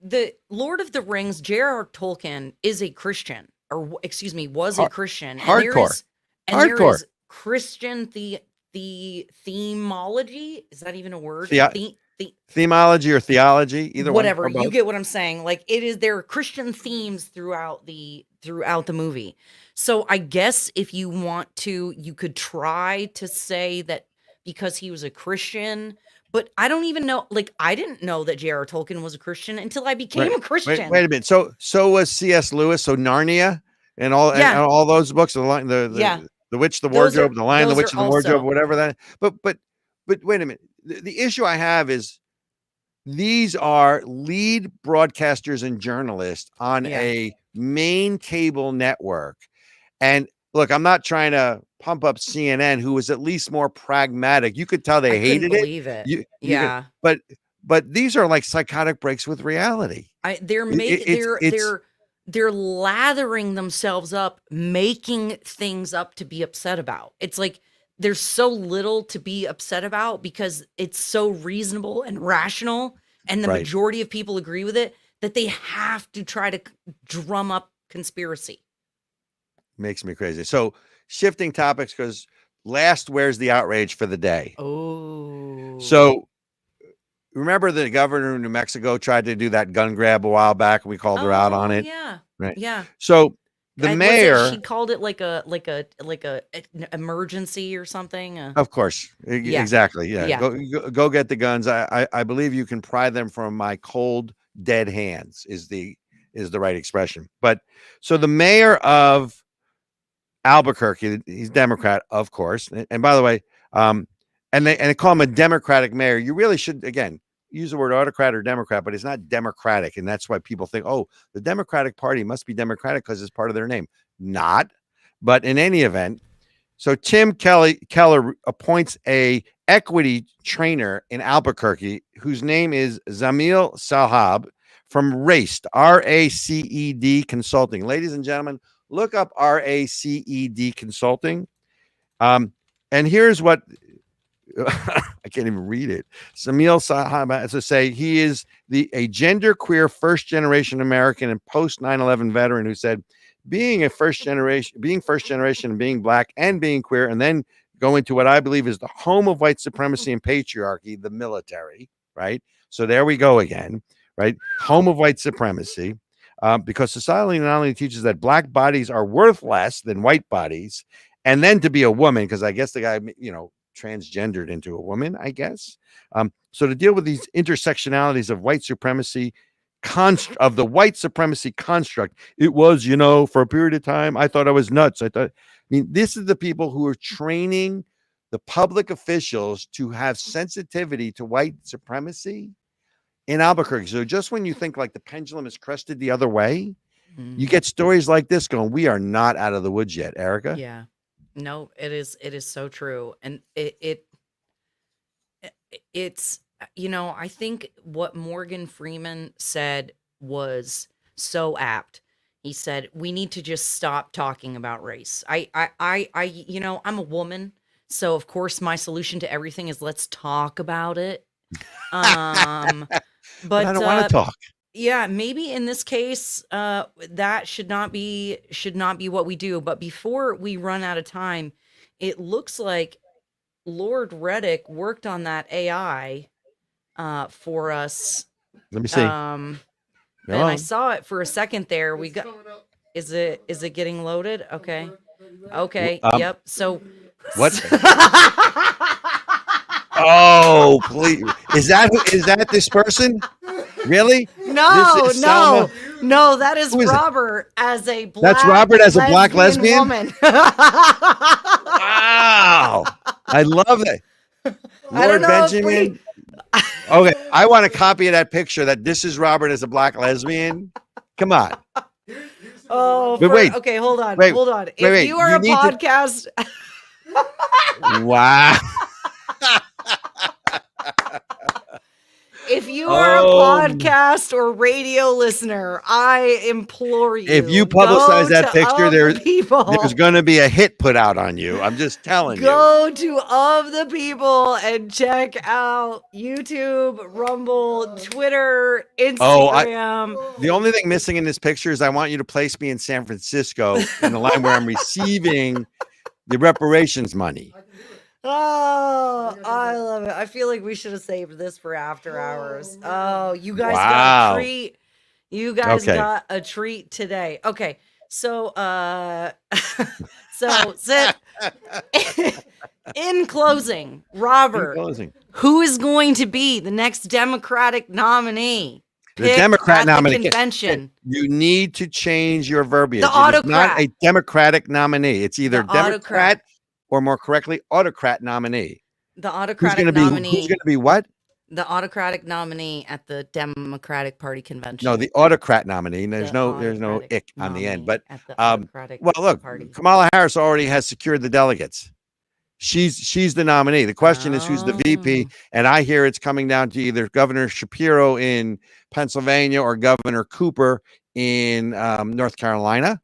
the Lord of the Rings, J.R.R. Tolkien is a Christian, or excuse me, was a Christian. Hardcore. There is Christian the themology. Is that even a word? Themology or theology, either whatever. One you get what I'm saying. Like there are Christian themes throughout the movie. So I guess if you want to, you could try to say that because he was a Christian. But I don't even know, I didn't know that J.R.R. Tolkien was a Christian until I became a Christian. Wait a minute. So was C.S. Lewis. So Narnia and all those books, the Witch, the Wardrobe, the Lion, the Witch, and the Wardrobe, whatever that. But wait a minute. The issue I have is these are lead broadcasters and journalists on a main cable network. And look, I'm not trying to pump up CNN, who was at least more pragmatic. You could tell they hated it. But these are like psychotic breaks with reality. They're lathering themselves up, making things up to be upset about. It's like there's so little to be upset about because it's so reasonable and rational, and the majority of people agree with it, that they have to try to drum up conspiracy. Makes me crazy. So shifting topics, because where's the outrage for the day? Oh. So remember the governor of New Mexico tried to do that gun grab a while back, and we called her out on it. Yeah. Right. Yeah. So the mayor, she called it like a an emergency or something. Of course. Exactly. Yeah. Go get the guns. I believe you can pry them from my cold, dead hands is the right expression. But so the mayor of Albuquerque, he's Democrat, of course. And by the way, and they call him a Democratic mayor. You really should, again, use the word autocrat or Democrat, but it's not democratic. And that's why people think, oh, the Democratic Party must be Democratic because it's part of their name. Not. But in any event, So Tim Keller appoints a equity trainer in Albuquerque whose name is Zamil Salhab from RACED, RACED Consulting. Ladies and gentlemen, look up RACED Consulting. And here's what I can't even read it. Zamil Salhab, as I say, he is a genderqueer first-generation American and post 9/11 veteran who said, being first generation and being black and being queer, and then go into what I believe is the home of white supremacy and patriarchy, the military, right? So there we go again, right? Home of white supremacy, because society not only teaches that black bodies are worth less than white bodies, and then to be a woman, because I guess the guy, transgendered into a woman, I guess. So to deal with these intersectionalities of white supremacy, of the white supremacy construct, it was, for a period of time, I thought I was nuts. This is the people who are training the public officials to have sensitivity to white supremacy in Albuquerque. So just when you think like the pendulum is crested the other way, you get stories like this going, we are not out of the woods yet, Ericka. Yeah, no, it is so true. And it's, I think what Morgan Freeman said was so apt. He said, we need to just stop talking about race. I'm a woman. So of course my solution to everything is let's talk about it. But I don't want to talk. Yeah, maybe in this case, that should not be what we do. But before we run out of time, it looks like Lord Redic worked on that AI for us. Let me see. And I saw it for a second there. We got. Is it getting loaded? Okay. Okay. Yep. So what? Oh, please! Is that this person? Really? No. That is Robert as a black. That's Robert as a black lesbian woman. Wow, I love that. Lord Benjamin. Okay, I want a copy of that picture. That this is Robert as a black lesbian. Come on. Oh, wait. Okay, hold on. Wait, if you are a podcast. Wow. If you are a podcast or radio listener, I implore you. If you publicize that picture, there's going to be a hit put out on you. I'm just telling you. Go to Of the People and check out YouTube, Rumble, Twitter, Instagram. The only thing missing in this picture is I want you to place me in San Francisco in the line where I'm receiving the reparations money. Oh, I love it. I feel like we should have saved this for after hours. Oh, you guys got a treat. You guys got a treat today. Okay. So, in closing, Robert, who is going to be the next Democratic nominee? The Democrat nominee convention. You need to change your verbiage. The autocrat. It is not a Democratic nominee. It's either Democrat or more correctly, autocrat nominee. The autocratic nominee. Who's going to be what? The autocratic nominee at the Democratic Party convention. No, the autocrat nominee. There's no ick on the end. But look, Kamala Harris already has secured the delegates. She's the nominee. The question is who's the VP, and I hear it's coming down to either Governor Shapiro in Pennsylvania or Governor Cooper in North Carolina.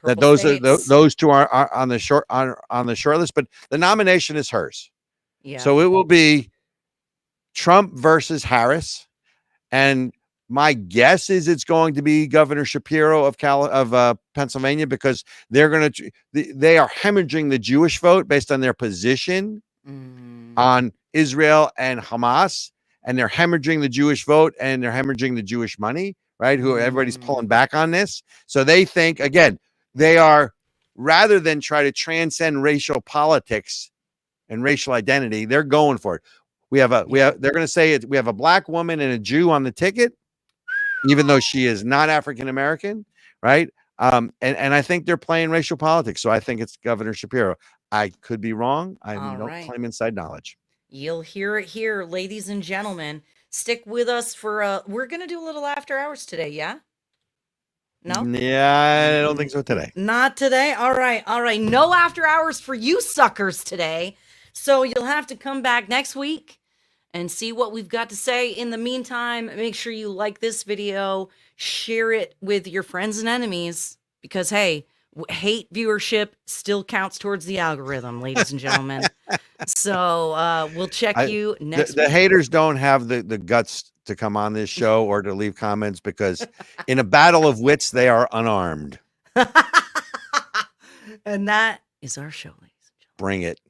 That those two are on the short list, but the nomination is hers. Yeah. So it will be Trump versus Harris, and my guess is it's going to be Governor Shapiro of Pennsylvania, because they are hemorrhaging the Jewish vote based on their position on Israel and Hamas, and they're hemorrhaging the Jewish vote and they're hemorrhaging the Jewish money. Right? Who everybody's pulling back on this. So they think, again, they are, rather than try to transcend racial politics and racial identity, they're going for it. They're going to say we have a black woman and a Jew on the ticket, even though she is not African-American. Right. And I think they're playing racial politics. So I think it's Governor Shapiro. I could be wrong. I don't claim inside knowledge. You'll hear it here, ladies and gentlemen. Stick with us for we're going to do a little after hours today. Yeah. No? Yeah, I don't think so today. Not today? All right. All right. No after hours for you suckers today. So you'll have to come back next week and see what we've got to say. In the meantime, make sure you like this video, share it with your friends and enemies, because, hey, hate viewership still counts towards the algorithm, ladies and gentlemen. So we'll check you next week. The haters don't have the guts to come on this show or to leave comments, because in a battle of wits, they are unarmed. And that is our show, ladies and gentlemen. Bring it.